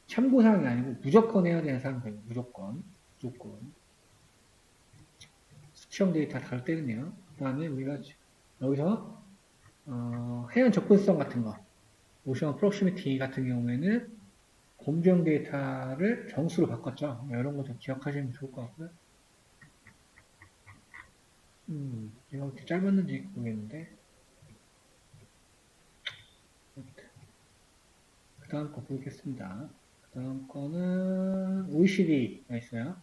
참고사항이 아니고 무조건 해야 되는 사항들이에요. 무조건. 수치형 데이터 다룰 때는요. 그 다음에 우리가 여기서 해안 접근성 같은 거, 오션 프록시미티 같은 경우에는 검정 데이터를 정수로 바꿨죠. 이런 거 좀 기억하시면 좋을 것 같고요. 이거 어떻게 짧았는지 모르겠는데. 그 다음 거 보겠습니다. 그 다음 거는 OECD가 있어요.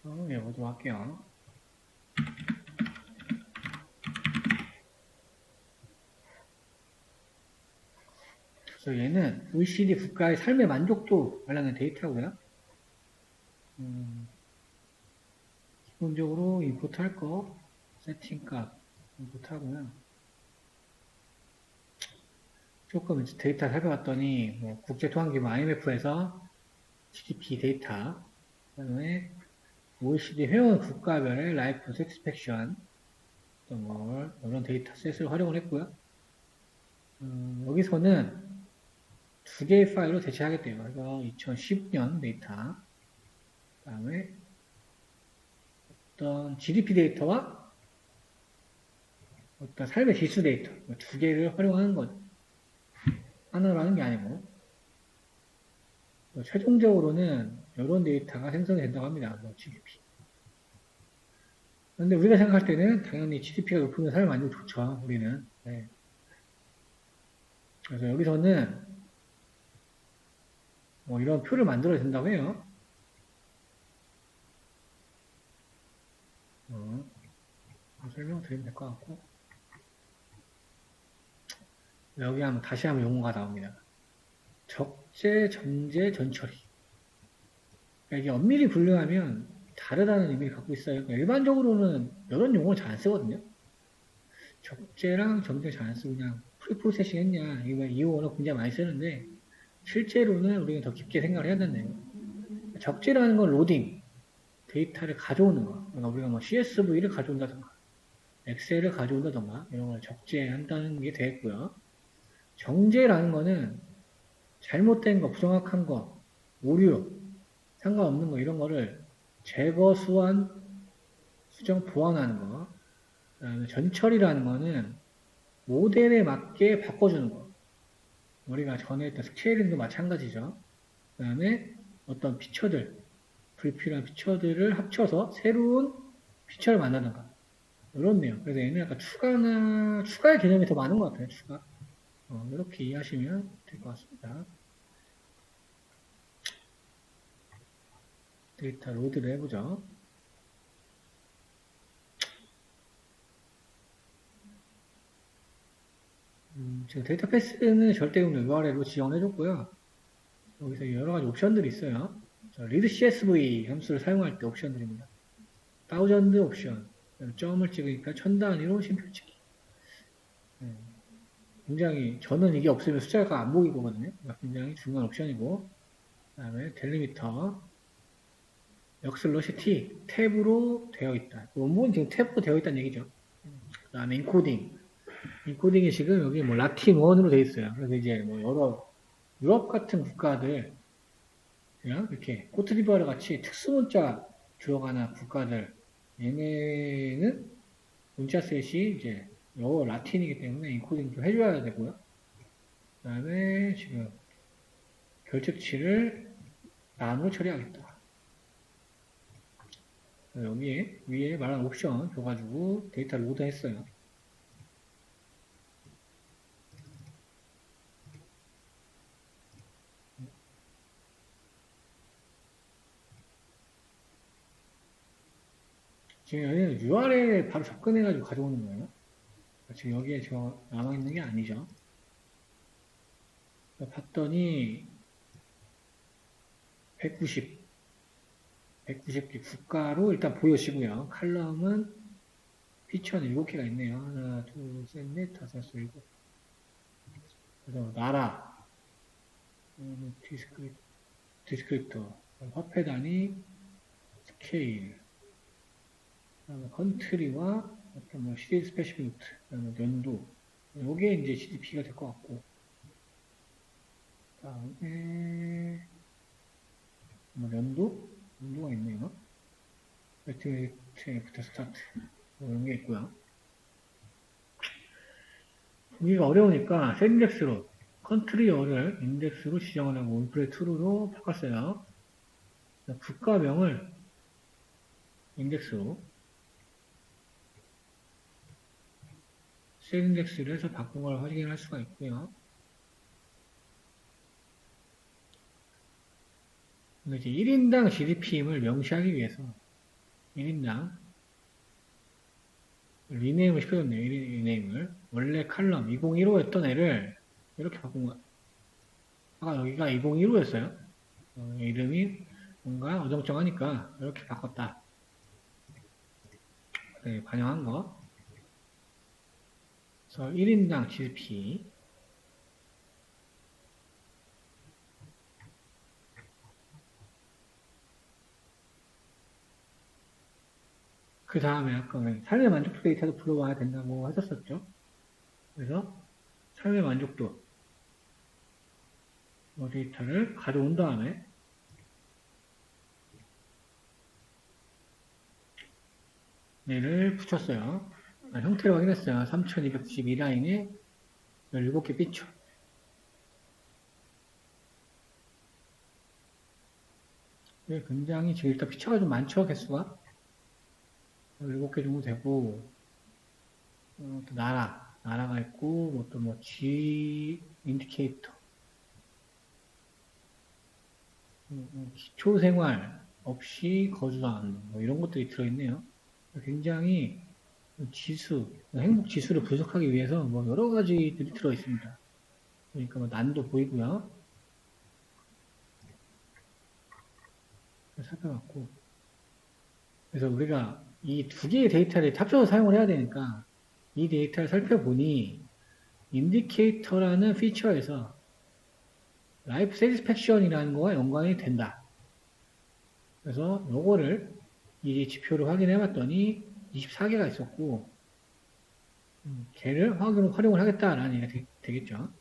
그래서 외워도 할게요. 그래서 얘는 OECD 국가의 삶의 만족도 관련된 데이터고요. 기본적으로 인풋 할 거, 세팅값 인풋 하고요. 조금 데이터 살펴봤더니, 뭐 국제통화기금 IMF에서 GDP 데이터, 그 다음에 OECD 회원 국가별의 라이프 섹스펙션, 이런 데이터셋을 활용을 했고요. 여기서는 두 개의 파일로 대체하겠대요. 그래서 2010년 데이터, 그 다음에 어떤 GDP 데이터와 어떤 삶의 지수 데이터, 두 개를 활용하는 거죠. 하나로 하는 게 아니고, 최종적으로는 이런 데이터가 생성이 된다고 합니다. GDP. 그런데 우리가 생각할 때는 당연히 GDP가 높으면 삶이 많이 좋죠. 우리는. 네. 그래서 여기서는 뭐 이런 표를 만들어야 된다고 해요. 설명드리면 될 것 같고. 여기 하면 다시 한번 용어가 나옵니다. 적재, 정제, 전처리. 그러니까 이게 엄밀히 분류하면 다르다는 의미를 갖고 있어요. 그러니까 일반적으로는 이런 용어를 잘 안 쓰거든요. 적재랑 정제 잘 안 쓰고 그냥 프리프로세싱 했냐, 이 용어를 굉장히 많이 쓰는데 실제로는 우리가 더 깊게 생각을 해야 된대요. 적재라는 건 로딩, 데이터를 가져오는 거. 그러니까 우리가 뭐 CSV를 가져온다던가, 엑셀을 가져온다던가 이런 걸 적재한다는 게 되겠고요. 정제라는 거는 잘못된 거, 부정확한 거, 오류, 상관없는 거 이런 거를 제거, 수완, 수정, 보완하는 거. 그다음에 전처리라는 거는 모델에 맞게 바꿔주는 거. 우리가 전에 했던 스케일링도 마찬가지죠. 그 다음에 어떤 피처들, 불필요한 피처들을 합쳐서 새로운 피처를 만드는가. 이런 내용. 그래서 얘는 약간 추가의 개념이 더 많은 것 같아요, 추가. 이렇게 이해하시면 될 것 같습니다. 데이터 로드를 해보죠. 지금 데이터 패스는 절대음도 URL로 지원해줬고요. 여기서 여러 가지 옵션들이 있어요. 리드 CSV 함수를 사용할 때 옵션들입니다. 다우전드 옵션, 점을 찍으니까 천 단위로 심표 찍기. 굉장히 저는 이게 없으면 숫자가 안 보이거든요. 굉장히 중요한 옵션이고, 그 다음에 델리미터, 역슬러시 T 탭으로 되어 있다. 원본은 지금 탭으로 되어 있다는 얘기죠. 그 다음에 인코딩. 인코딩이 지금 여기 뭐 라틴 원으로 되어 있어요. 그래서 이제 뭐 여러 유럽 같은 국가들 그냥 이렇게 코트디부아르 같이 특수문자 들어가는 국가들 얘네는 문자셋이 이제 영어 라틴이기 때문에 인코딩 좀 해줘야 되고요. 그 다음에 지금 결측치를 나누로 처리하겠다. 여기에 위에 말한 옵션 줘가지고 데이터 로드 했어요. 지금 여기는 URL에 바로 접근해가지고 가져오는 거예요. 지금 여기에 저 남아있는 게 아니죠. 봤더니 190개 국가로 일단 보여지고요. 칼럼은 피처는 7개가 있네요. 하나, 둘, 셋, 넷, 다섯, 여섯, 일곱. 그래서 나라, 디스크립터, 화폐 단위, 스케일, 그다음에 컨트리와 어떤 뭐 시리즈 스페시피트, 그다음에 연도. 요게 이제 GDP가 될 것 같고. 그다음에 뭐 연도가 있네요. 배트부터 스타트. 뭐 이런 게 있고요. 보기가 어려우니까 셀 인덱스로 컨트리어를 인덱스로 지정을 하고 온프레 트루로 바꿨어요. 국가명을 인덱스로 셀 인덱스를 해서 바꾼 걸 확인할 수가 있고요. 이제 1인당 GDP임을 명시하기 위해서 1인당 리네임을 시켜줬네요. 리네임을. 원래 칼럼 2015였던 애를 이렇게 바꾼 거야. 아까 여기가 2015였어요. 이름이 뭔가 어정쩡하니까 이렇게 바꿨다. 네, 반영한 거. 그래서 1인당 GDP. 그 다음에 아까 삶의 만족도 데이터도 불러와야 된다고 하셨었죠. 그래서 삶의 만족도 데이터를 가져온 다음에 얘를 붙였어요. 형태를 확인했어요. 3292라인에 17개 삐쳐. 굉장히 지금 일단 피처가 좀 많죠, 개수가. 17개 정도 되고, 또 나라가 있고, G 인디케이터. 기초생활 없이 거주한, 이런 것들이 들어있네요. 굉장히 행복 지수를 분석하기 위해서 여러 가지들이 들어있습니다. 그러니까 난도 보이고요. 살펴봤고. 그래서 우리가 이 두 개의 데이터를 합쳐서 사용을 해야 되니까 이 데이터를 살펴보니 인디케이터라는 피처에서 라이프 세티스팩션이라는 거와 연관이 된다. 그래서 요거를 이 지표를 확인해 봤더니 24개가 있었고 걔를 활용을 하겠다라는 얘기가 되겠죠.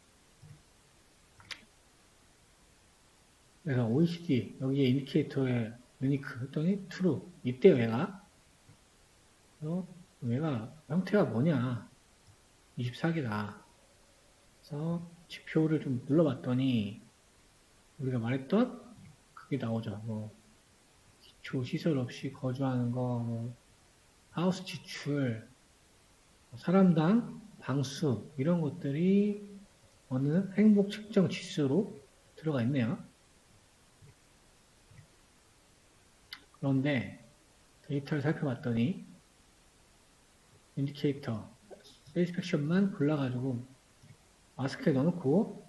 그래서 OECD 여기에 인디케이터에 유니크 했더니 true. 이때 얘가 형태가 뭐냐 24개다. 그래서 지표를 좀 눌러봤더니 우리가 말했던 그게 나오죠. 기초 시설 없이 거주하는 거, 하우스 지출, 사람당 방수 이런 것들이 어느 행복 측정 지수로 들어가 있네요. 그런데 데이터를 살펴봤더니 인디케이터, 세티스팩션만 골라가지고 마스크에 넣어놓고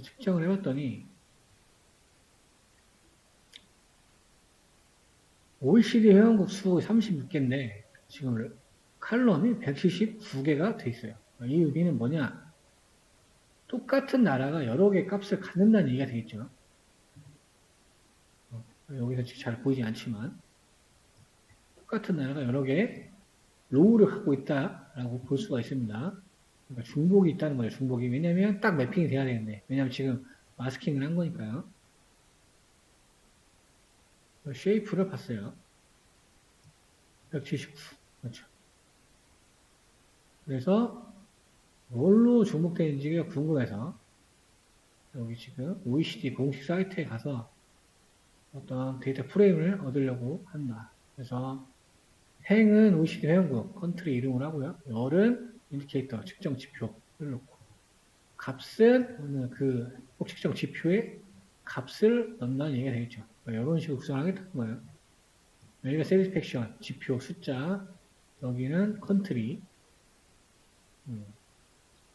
측정을 해봤더니 OECD 회원국 수 36개인데 지금 칼럼이 179개가 돼 있어요. 이 의미는 뭐냐? 똑같은 나라가 여러 개 값을 갖는다는 얘기가 되겠죠. 여기서 잘 보이지 않지만 똑같은 나라가 여러 개의 로우를 갖고 있다라고 볼 수가 있습니다. 그러니까 중복이 있다는 거예요. 중복이. 왜냐면 딱 매핑이 돼야 되는데. 왜냐면 지금 마스킹을 한 거니까요. 쉐이프를 봤어요. 179. 그렇죠. 그래서 뭘로 중복되는지가 궁금해서 여기 지금 OECD 공식 사이트에 가서 어떤 데이터 프레임을 얻으려고 한다. 그래서 행은 OECD 회원국 컨트리 이름을 하고요. 열은 인디케이터 측정 지표를 넣고 값은 그 측정 지표의 값을 넣는다는 얘기가 되겠죠. 이런 식으로 구성하겠다는 거예요. 여기가 세티스팩션 지표 숫자, 여기는 컨트리.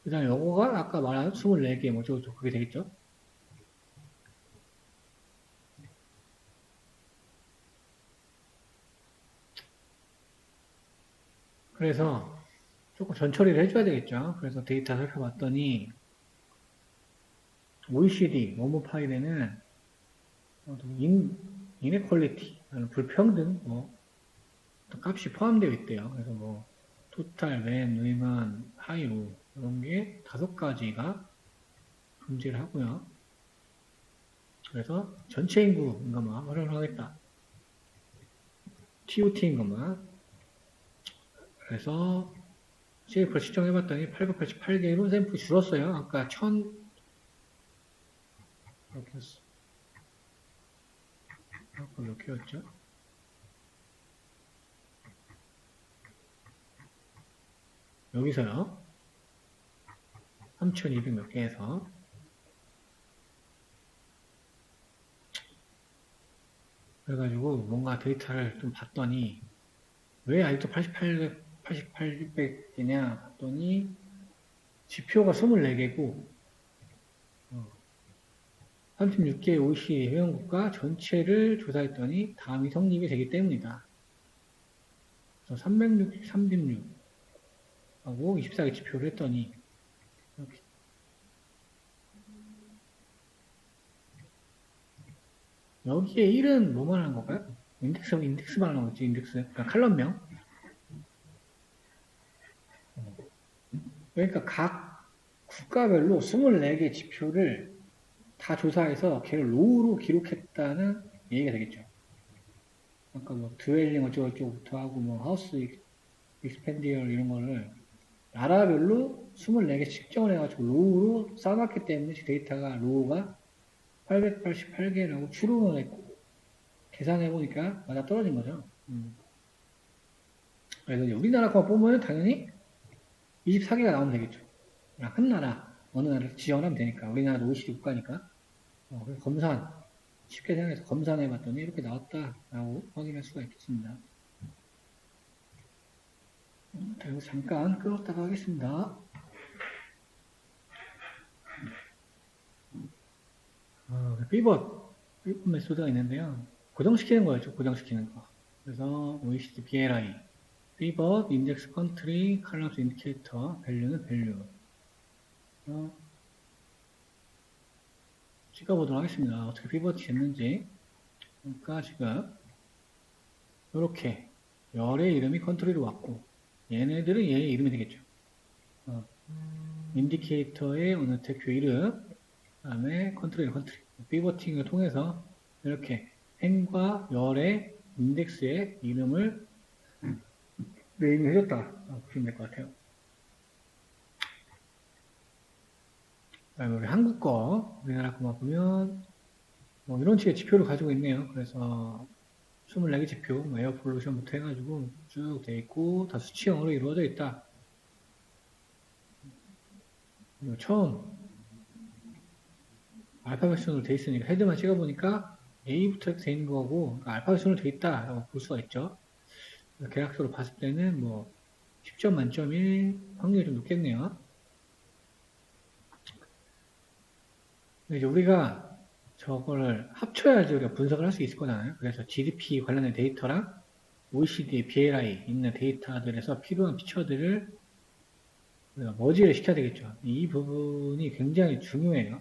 그 다음에 요거가 아까 말한 24개 뭐죠? 그게 되겠죠. 그래서 조금 전처리를 해줘야 되겠죠. 그래서 데이터 살펴봤더니 OECD 원문 파일에는 이네퀄리티, 불평등 값이 포함되어 있대요. 그래서 토탈, 웬, 위만, 하이로 이런 게 5가지가 존재를 하고요. 그래서 전체 인구인 것만 활용을 하겠다. TOT인 것만. 그래서 CF를 측정해봤더니 888개로 샘플이 줄었어요. 아까 1000 이렇게 했어. 아까 몇 개였죠? 여기서요. 3200 몇 개에서 그래가지고 뭔가 데이터를 좀 봤더니 왜 아직도 8800개냐 봤더니 지표가 24개고 36개 OECD 회원국가 전체를 조사했더니 다음이 성립이 되기 때문이다. 그래서 336하고 24개 지표를 했더니 이렇게 여기에 1은 뭐만 하는 건가요? 인덱스만 하는 거지, 인덱스. 그러니까 칼럼명. 그러니까 각 국가별로 24개 지표를 다 조사해서 걔를 로우로 기록했다는 얘기가 되겠죠. 아까 뭐 드웰링 어쩌고저쩌고부터 하고 뭐 하우스 익스펜디어 이런 거를 나라별로 24개 측정을 해가지고 로우로 쌓아놨기 때문에 데이터가 로우가 888개라고 추론을 했고 계산해보니까 맞아 떨어진 거죠. 그래서 우리나라 거 보면 당연히 24개가 나오면 되겠죠. 그냥 한 나라, 어느 나라를 지정하면 되니까. 우리나라도 OECD 국가니까. 그래서 검산, 쉽게 생각해서 검산해봤더니 이렇게 나왔다라고 확인할 수가 있겠습니다. 자, 이거 잠깐 끌었다가 하겠습니다. 피벗 메소드가 있는데요. 고정시키는 거였죠, 고정시키는 거. 그래서 OECD BLI, 피벗, 인덱스 컨트리, 칼럼스 인디케이터, 밸류는 밸류. 찍어보도록 하겠습니다. 어떻게 피벗이 됐는지. 그러니까 지금 이렇게 열의 이름이 컨트리로 왔고 얘네들은 얘의 이름이 되겠죠. 인디케이터의 어느 대표 이름, 그 다음에 컨트리. 피버팅을 통해서 이렇게 행과 열의 인덱스의 이름을 네이밍 해줬다. 보시면 될 것 같아요. 그 다음에 우리 한국 거, 우리나라 거만 보면 뭐 이런 식의 지표를 가지고 있네요. 그래서 24개 지표, 뭐 에어 폴루션부터 해가지고 쭉 돼 있고 다 수치형으로 이루어져 있다. 처음 알파 버전으로 돼 있으니까 헤드만 찍어보니까 A부터 이렇게 돼 있는 거고 그러니까 알파 버전으로 돼 있다라고 볼 수가 있죠. 계약서로 봤을 때는 뭐 10점 만점일 확률이 좀 높겠네요. 이제 우리가 저거를 합쳐야지 우리가 분석을 할 수 있을 거잖아요. 그래서 GDP 관련된 데이터랑 OECD, BLI 있는 데이터들에서 필요한 피처들을 우리가 머지를 시켜야 되겠죠. 이 부분이 굉장히 중요해요.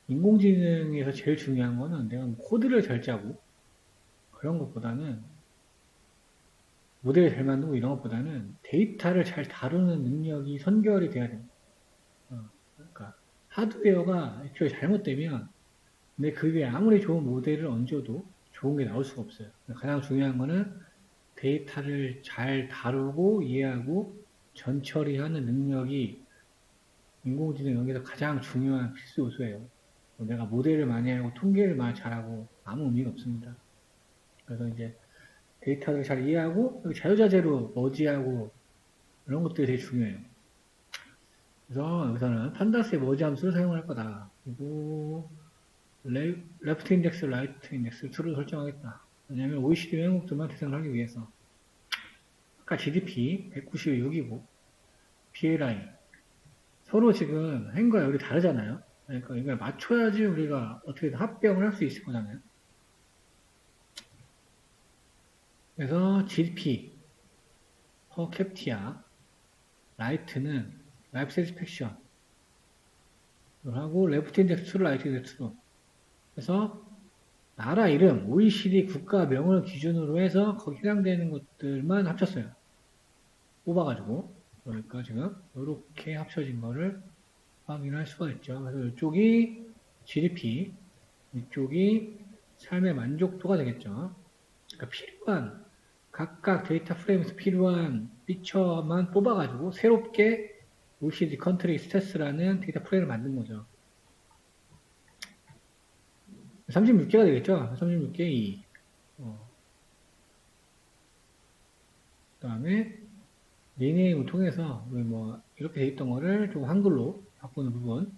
인공지능에서 제일 중요한 거는 내가 코드를 잘 짜고 그런 것보다는 모델을 잘 만들고 이런 것보다는 데이터를 잘 다루는 능력이 선결이 돼야 됩니다. 그러니까 하드웨어가 애초에 잘못되면 근데 그게 아무리 좋은 모델을 얹어도 좋은 게 나올 수가 없어요. 가장 중요한 거는 데이터를 잘 다루고 이해하고 전처리하는 능력이 인공지능 여기서 가장 중요한 필수 요소예요. 내가 모델을 많이 하고 통계를 많이 잘하고 아무 의미가 없습니다. 그래서 이제 데이터를 잘 이해하고 자유자재로 머지하고 이런 것들이 되게 중요해요. 그래서 여기서는 판다스의 머지 함수를 사용할 거다. 그리고 레프트 인덱스, 라이트 인덱스 true를 설정하겠다. 왜냐하면 OECD 회원국들만 대상을 하기 위해서. 아까 GDP 196이고 BLI 서로 지금 행과 열이 다르잖아요. 그러니까 이걸 맞춰야지 우리가 어떻게든 합병을 할 수 있을 거잖아요. 그래서 GDP, per capita, 라이트는 라이프 세티스팩션 하고 레프트 인덱스 2, 라이트 인덱스 2. 그래서 나라 이름, OECD 국가명을 기준으로 해서 거기 해당되는 것들만 합쳤어요. 뽑아가지고. 그러니까 지금 이렇게 합쳐진 거를 확인할 수가 있죠. 그래서 이쪽이 GDP, 이쪽이 삶의 만족도가 되겠죠. 그러니까 필요한, 각각 데이터 프레임에서 필요한 피처만 뽑아가지고 새롭게 OECD 컨트리 스탯스라는 데이터 프레임을 만든 거죠. 36개가 되겠죠. 36개 2. 그 다음에 리네임을 통해서 뭐 이렇게 돼 있던 거를 좀 한글로 바꾸는 부분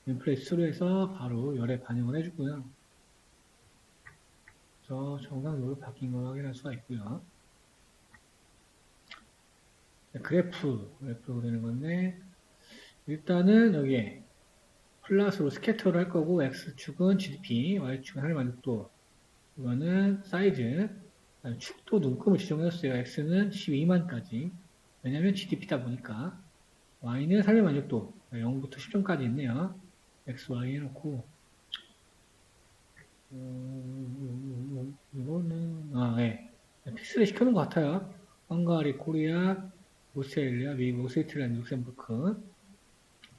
인플레이스 수로해서 바로 열에 반영을 해주고요. 그래서 정상적으로 바뀐 걸 확인할 수가 있고요. 그래프로 되는 건데 일단은 여기에 플러스로 스캐터를 할 거고 X축은 GDP, Y축은 할인 만족도 이거는 사이즈 축도 눈금을 지정했어요. X는 12만까지 왜냐면 GDP다 보니까 Y는 삶의 만족도 0부터 10점까지 있네요. X, Y 해놓고 이거는 네. 픽스를 시켜놓은 것 같아요. 헝가리, 코리아, 오스트레일리아, 미국, 스위트랜드, 룩셈부르크.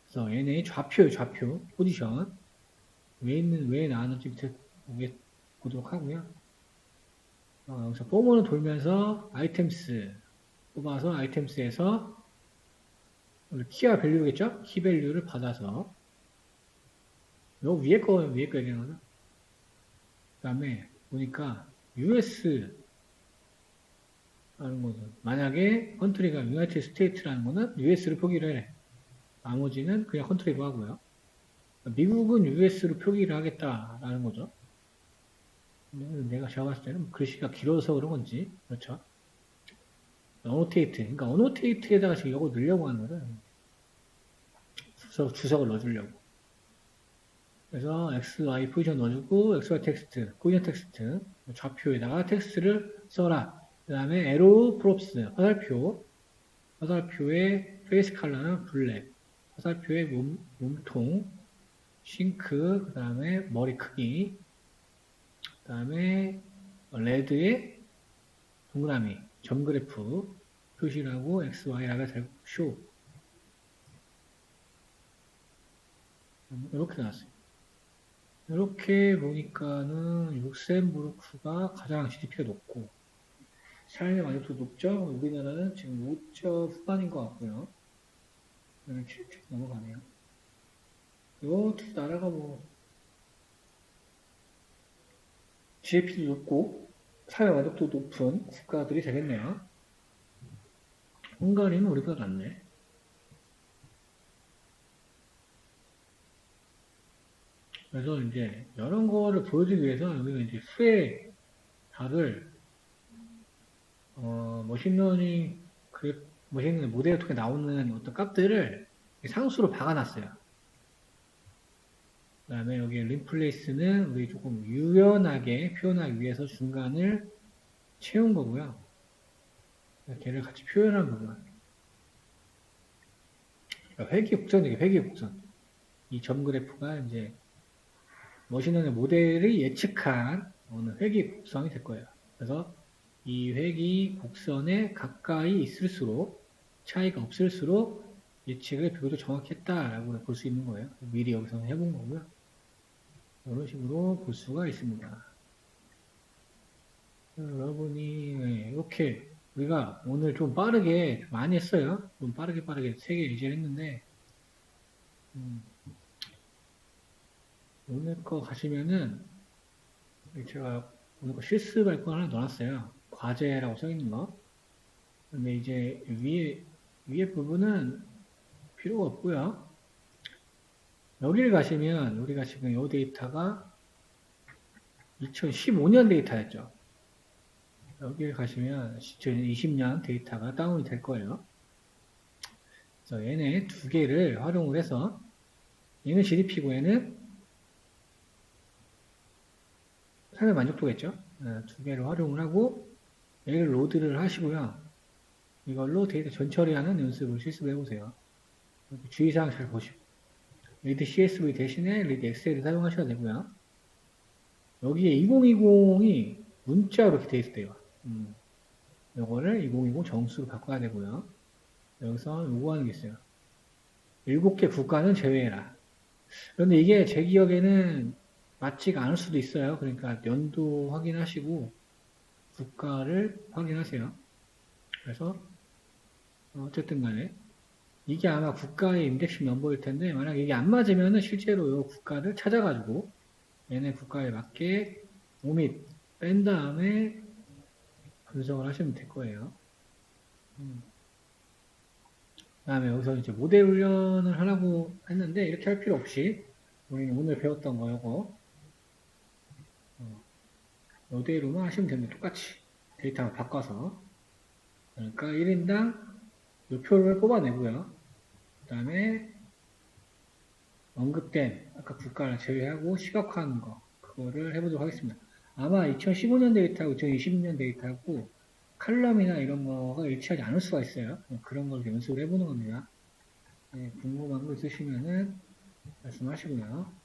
그래서 얘네 좌표 포지션 왜 나왔는지 밑에 보도록 하고요. 여기서 포머는 돌면서 아이템스 뽑아서 아이템스에서 키와 밸류겠죠? 키 밸류를 받아서 요 위에 거 얘기하는 거죠. 그 다음에 보니까 US 하는 거죠. 만약에 컨트리가 유나이티드 스테이트라는 거는 US를 표기를 해. 나머지는 그냥 컨트리로 하고요. 미국은 US로 표기를 하겠다라는 거죠. 제가 봤을 때는 글씨가 길어서 그런 건지, 그렇죠. 어노테이트. 그러니까 어노테이트에다가 지금 이거 넣으려고 하는 거를 주석을 넣어주려고. 그래서 X, Y 포지션 넣어주고, X, Y 텍스트, 포지션 텍스트, 좌표에다가 텍스트를 써라. 그 다음에 에로 프롭스, 화살표의 페이스 컬러는 블랙, 화살표의 몸통, 싱크, 그 다음에 머리 크기, 그 다음에 레드의 동그라미, 점 그래프 표시라고 X, Y라고 잘 쇼. 이렇게 나왔어요. 이렇게 보니까는 룩셈부르크가 가장 GDP가 높고 삶의 만족도 높죠? 우리나라는 지금 5점 후반인 것 같고요. 7점 넘어가네요. 이 두 나라가 뭐 GDP도 높고 삶의 만족도 높은 국가들이 되겠네요. 헝가리는 우리보다 낫네. 그래서 이제 이런 거를 보여주기 위해서 여기가 이제 수의 답을 머신러닝 모델을 통해 나오는 어떤 값들을 상수로 박아놨어요. 그 다음에 여기 림플레이스는 우리 조금 유연하게 표현하기 위해서 중간을 채운 거고요. 걔를 같이 표현한 부분. 그러니까 회귀곡선. 이 점 그래프가 이제 머신러닝 모델이 예측한 어느 회귀곡선이 될 거예요. 그래서 이 회귀곡선에 가까이 있을수록 차이가 없을수록 예측을 비교적 정확히 했다라고 볼 수 있는 거예요. 미리 여기서 해본 거고요. 이런 식으로 볼 수가 있습니다. 여러분이 이렇게 우리가 오늘 좀 빠르게 많이 했어요. 좀 빠르게 3개 예제를 했는데 오늘 거 가시면은 제가 오늘 거 실습할 거 하나 넣어놨어요. 과제라고 써있는 거. 근데 이제 위에 부분은 필요가 없고요. 여기를 가시면 우리가 지금 이 데이터가 2015년 데이터였죠. 여기를 가시면 2020년 데이터가 다운이 될 거예요. 그래서 얘네 두 개를 활용을 해서 얘는 GDP고 얘는 삶의 만족도겠죠. 두 개를 활용을 하고 얘를 로드를 하시고요. 이걸로 데이터 전처리하는 연습을 실습을 해보세요. 주의사항 잘 보시고 리드 CSV 대신에 리드 엑셀을 사용하셔야 되고요. 여기에 2020이 문자로 이렇게 돼 있어요. 요거를 2020 정수로 바꿔야 되고요. 여기서 요거 하는 게 있어요. 7개 국가는 제외해라. 그런데 이게 제 기억에는 맞지가 않을 수도 있어요. 그러니까 연도 확인하시고 국가를 확인하세요. 그래서 어쨌든 간에 이게 아마 국가의 인덱싱 넘버일 텐데 만약 이게 안 맞으면은 실제로 이 국가를 찾아가지고 얘네 국가에 맞게 오밋 뺀 다음에 분석을 하시면 될 거예요. 그다음에 여기서 이제 모델 훈련을 하라고 했는데 이렇게 할 필요 없이 우리는 오늘 배웠던 거 요거 이대로만 하시면 됩니다. 똑같이 데이터를 바꿔서 그러니까 1인당 요표를 뽑아내고요. 그 다음에 언급된 아까 국가를 제외하고 시각화하는 거 그거를 해보도록 하겠습니다. 아마 2015년 데이터하고 2020년 데이터하고 칼럼이나 이런 거가 일치하지 않을 수가 있어요. 그런 걸 연습을 해보는 겁니다. 네, 궁금한 거 있으시면은 말씀하시고요.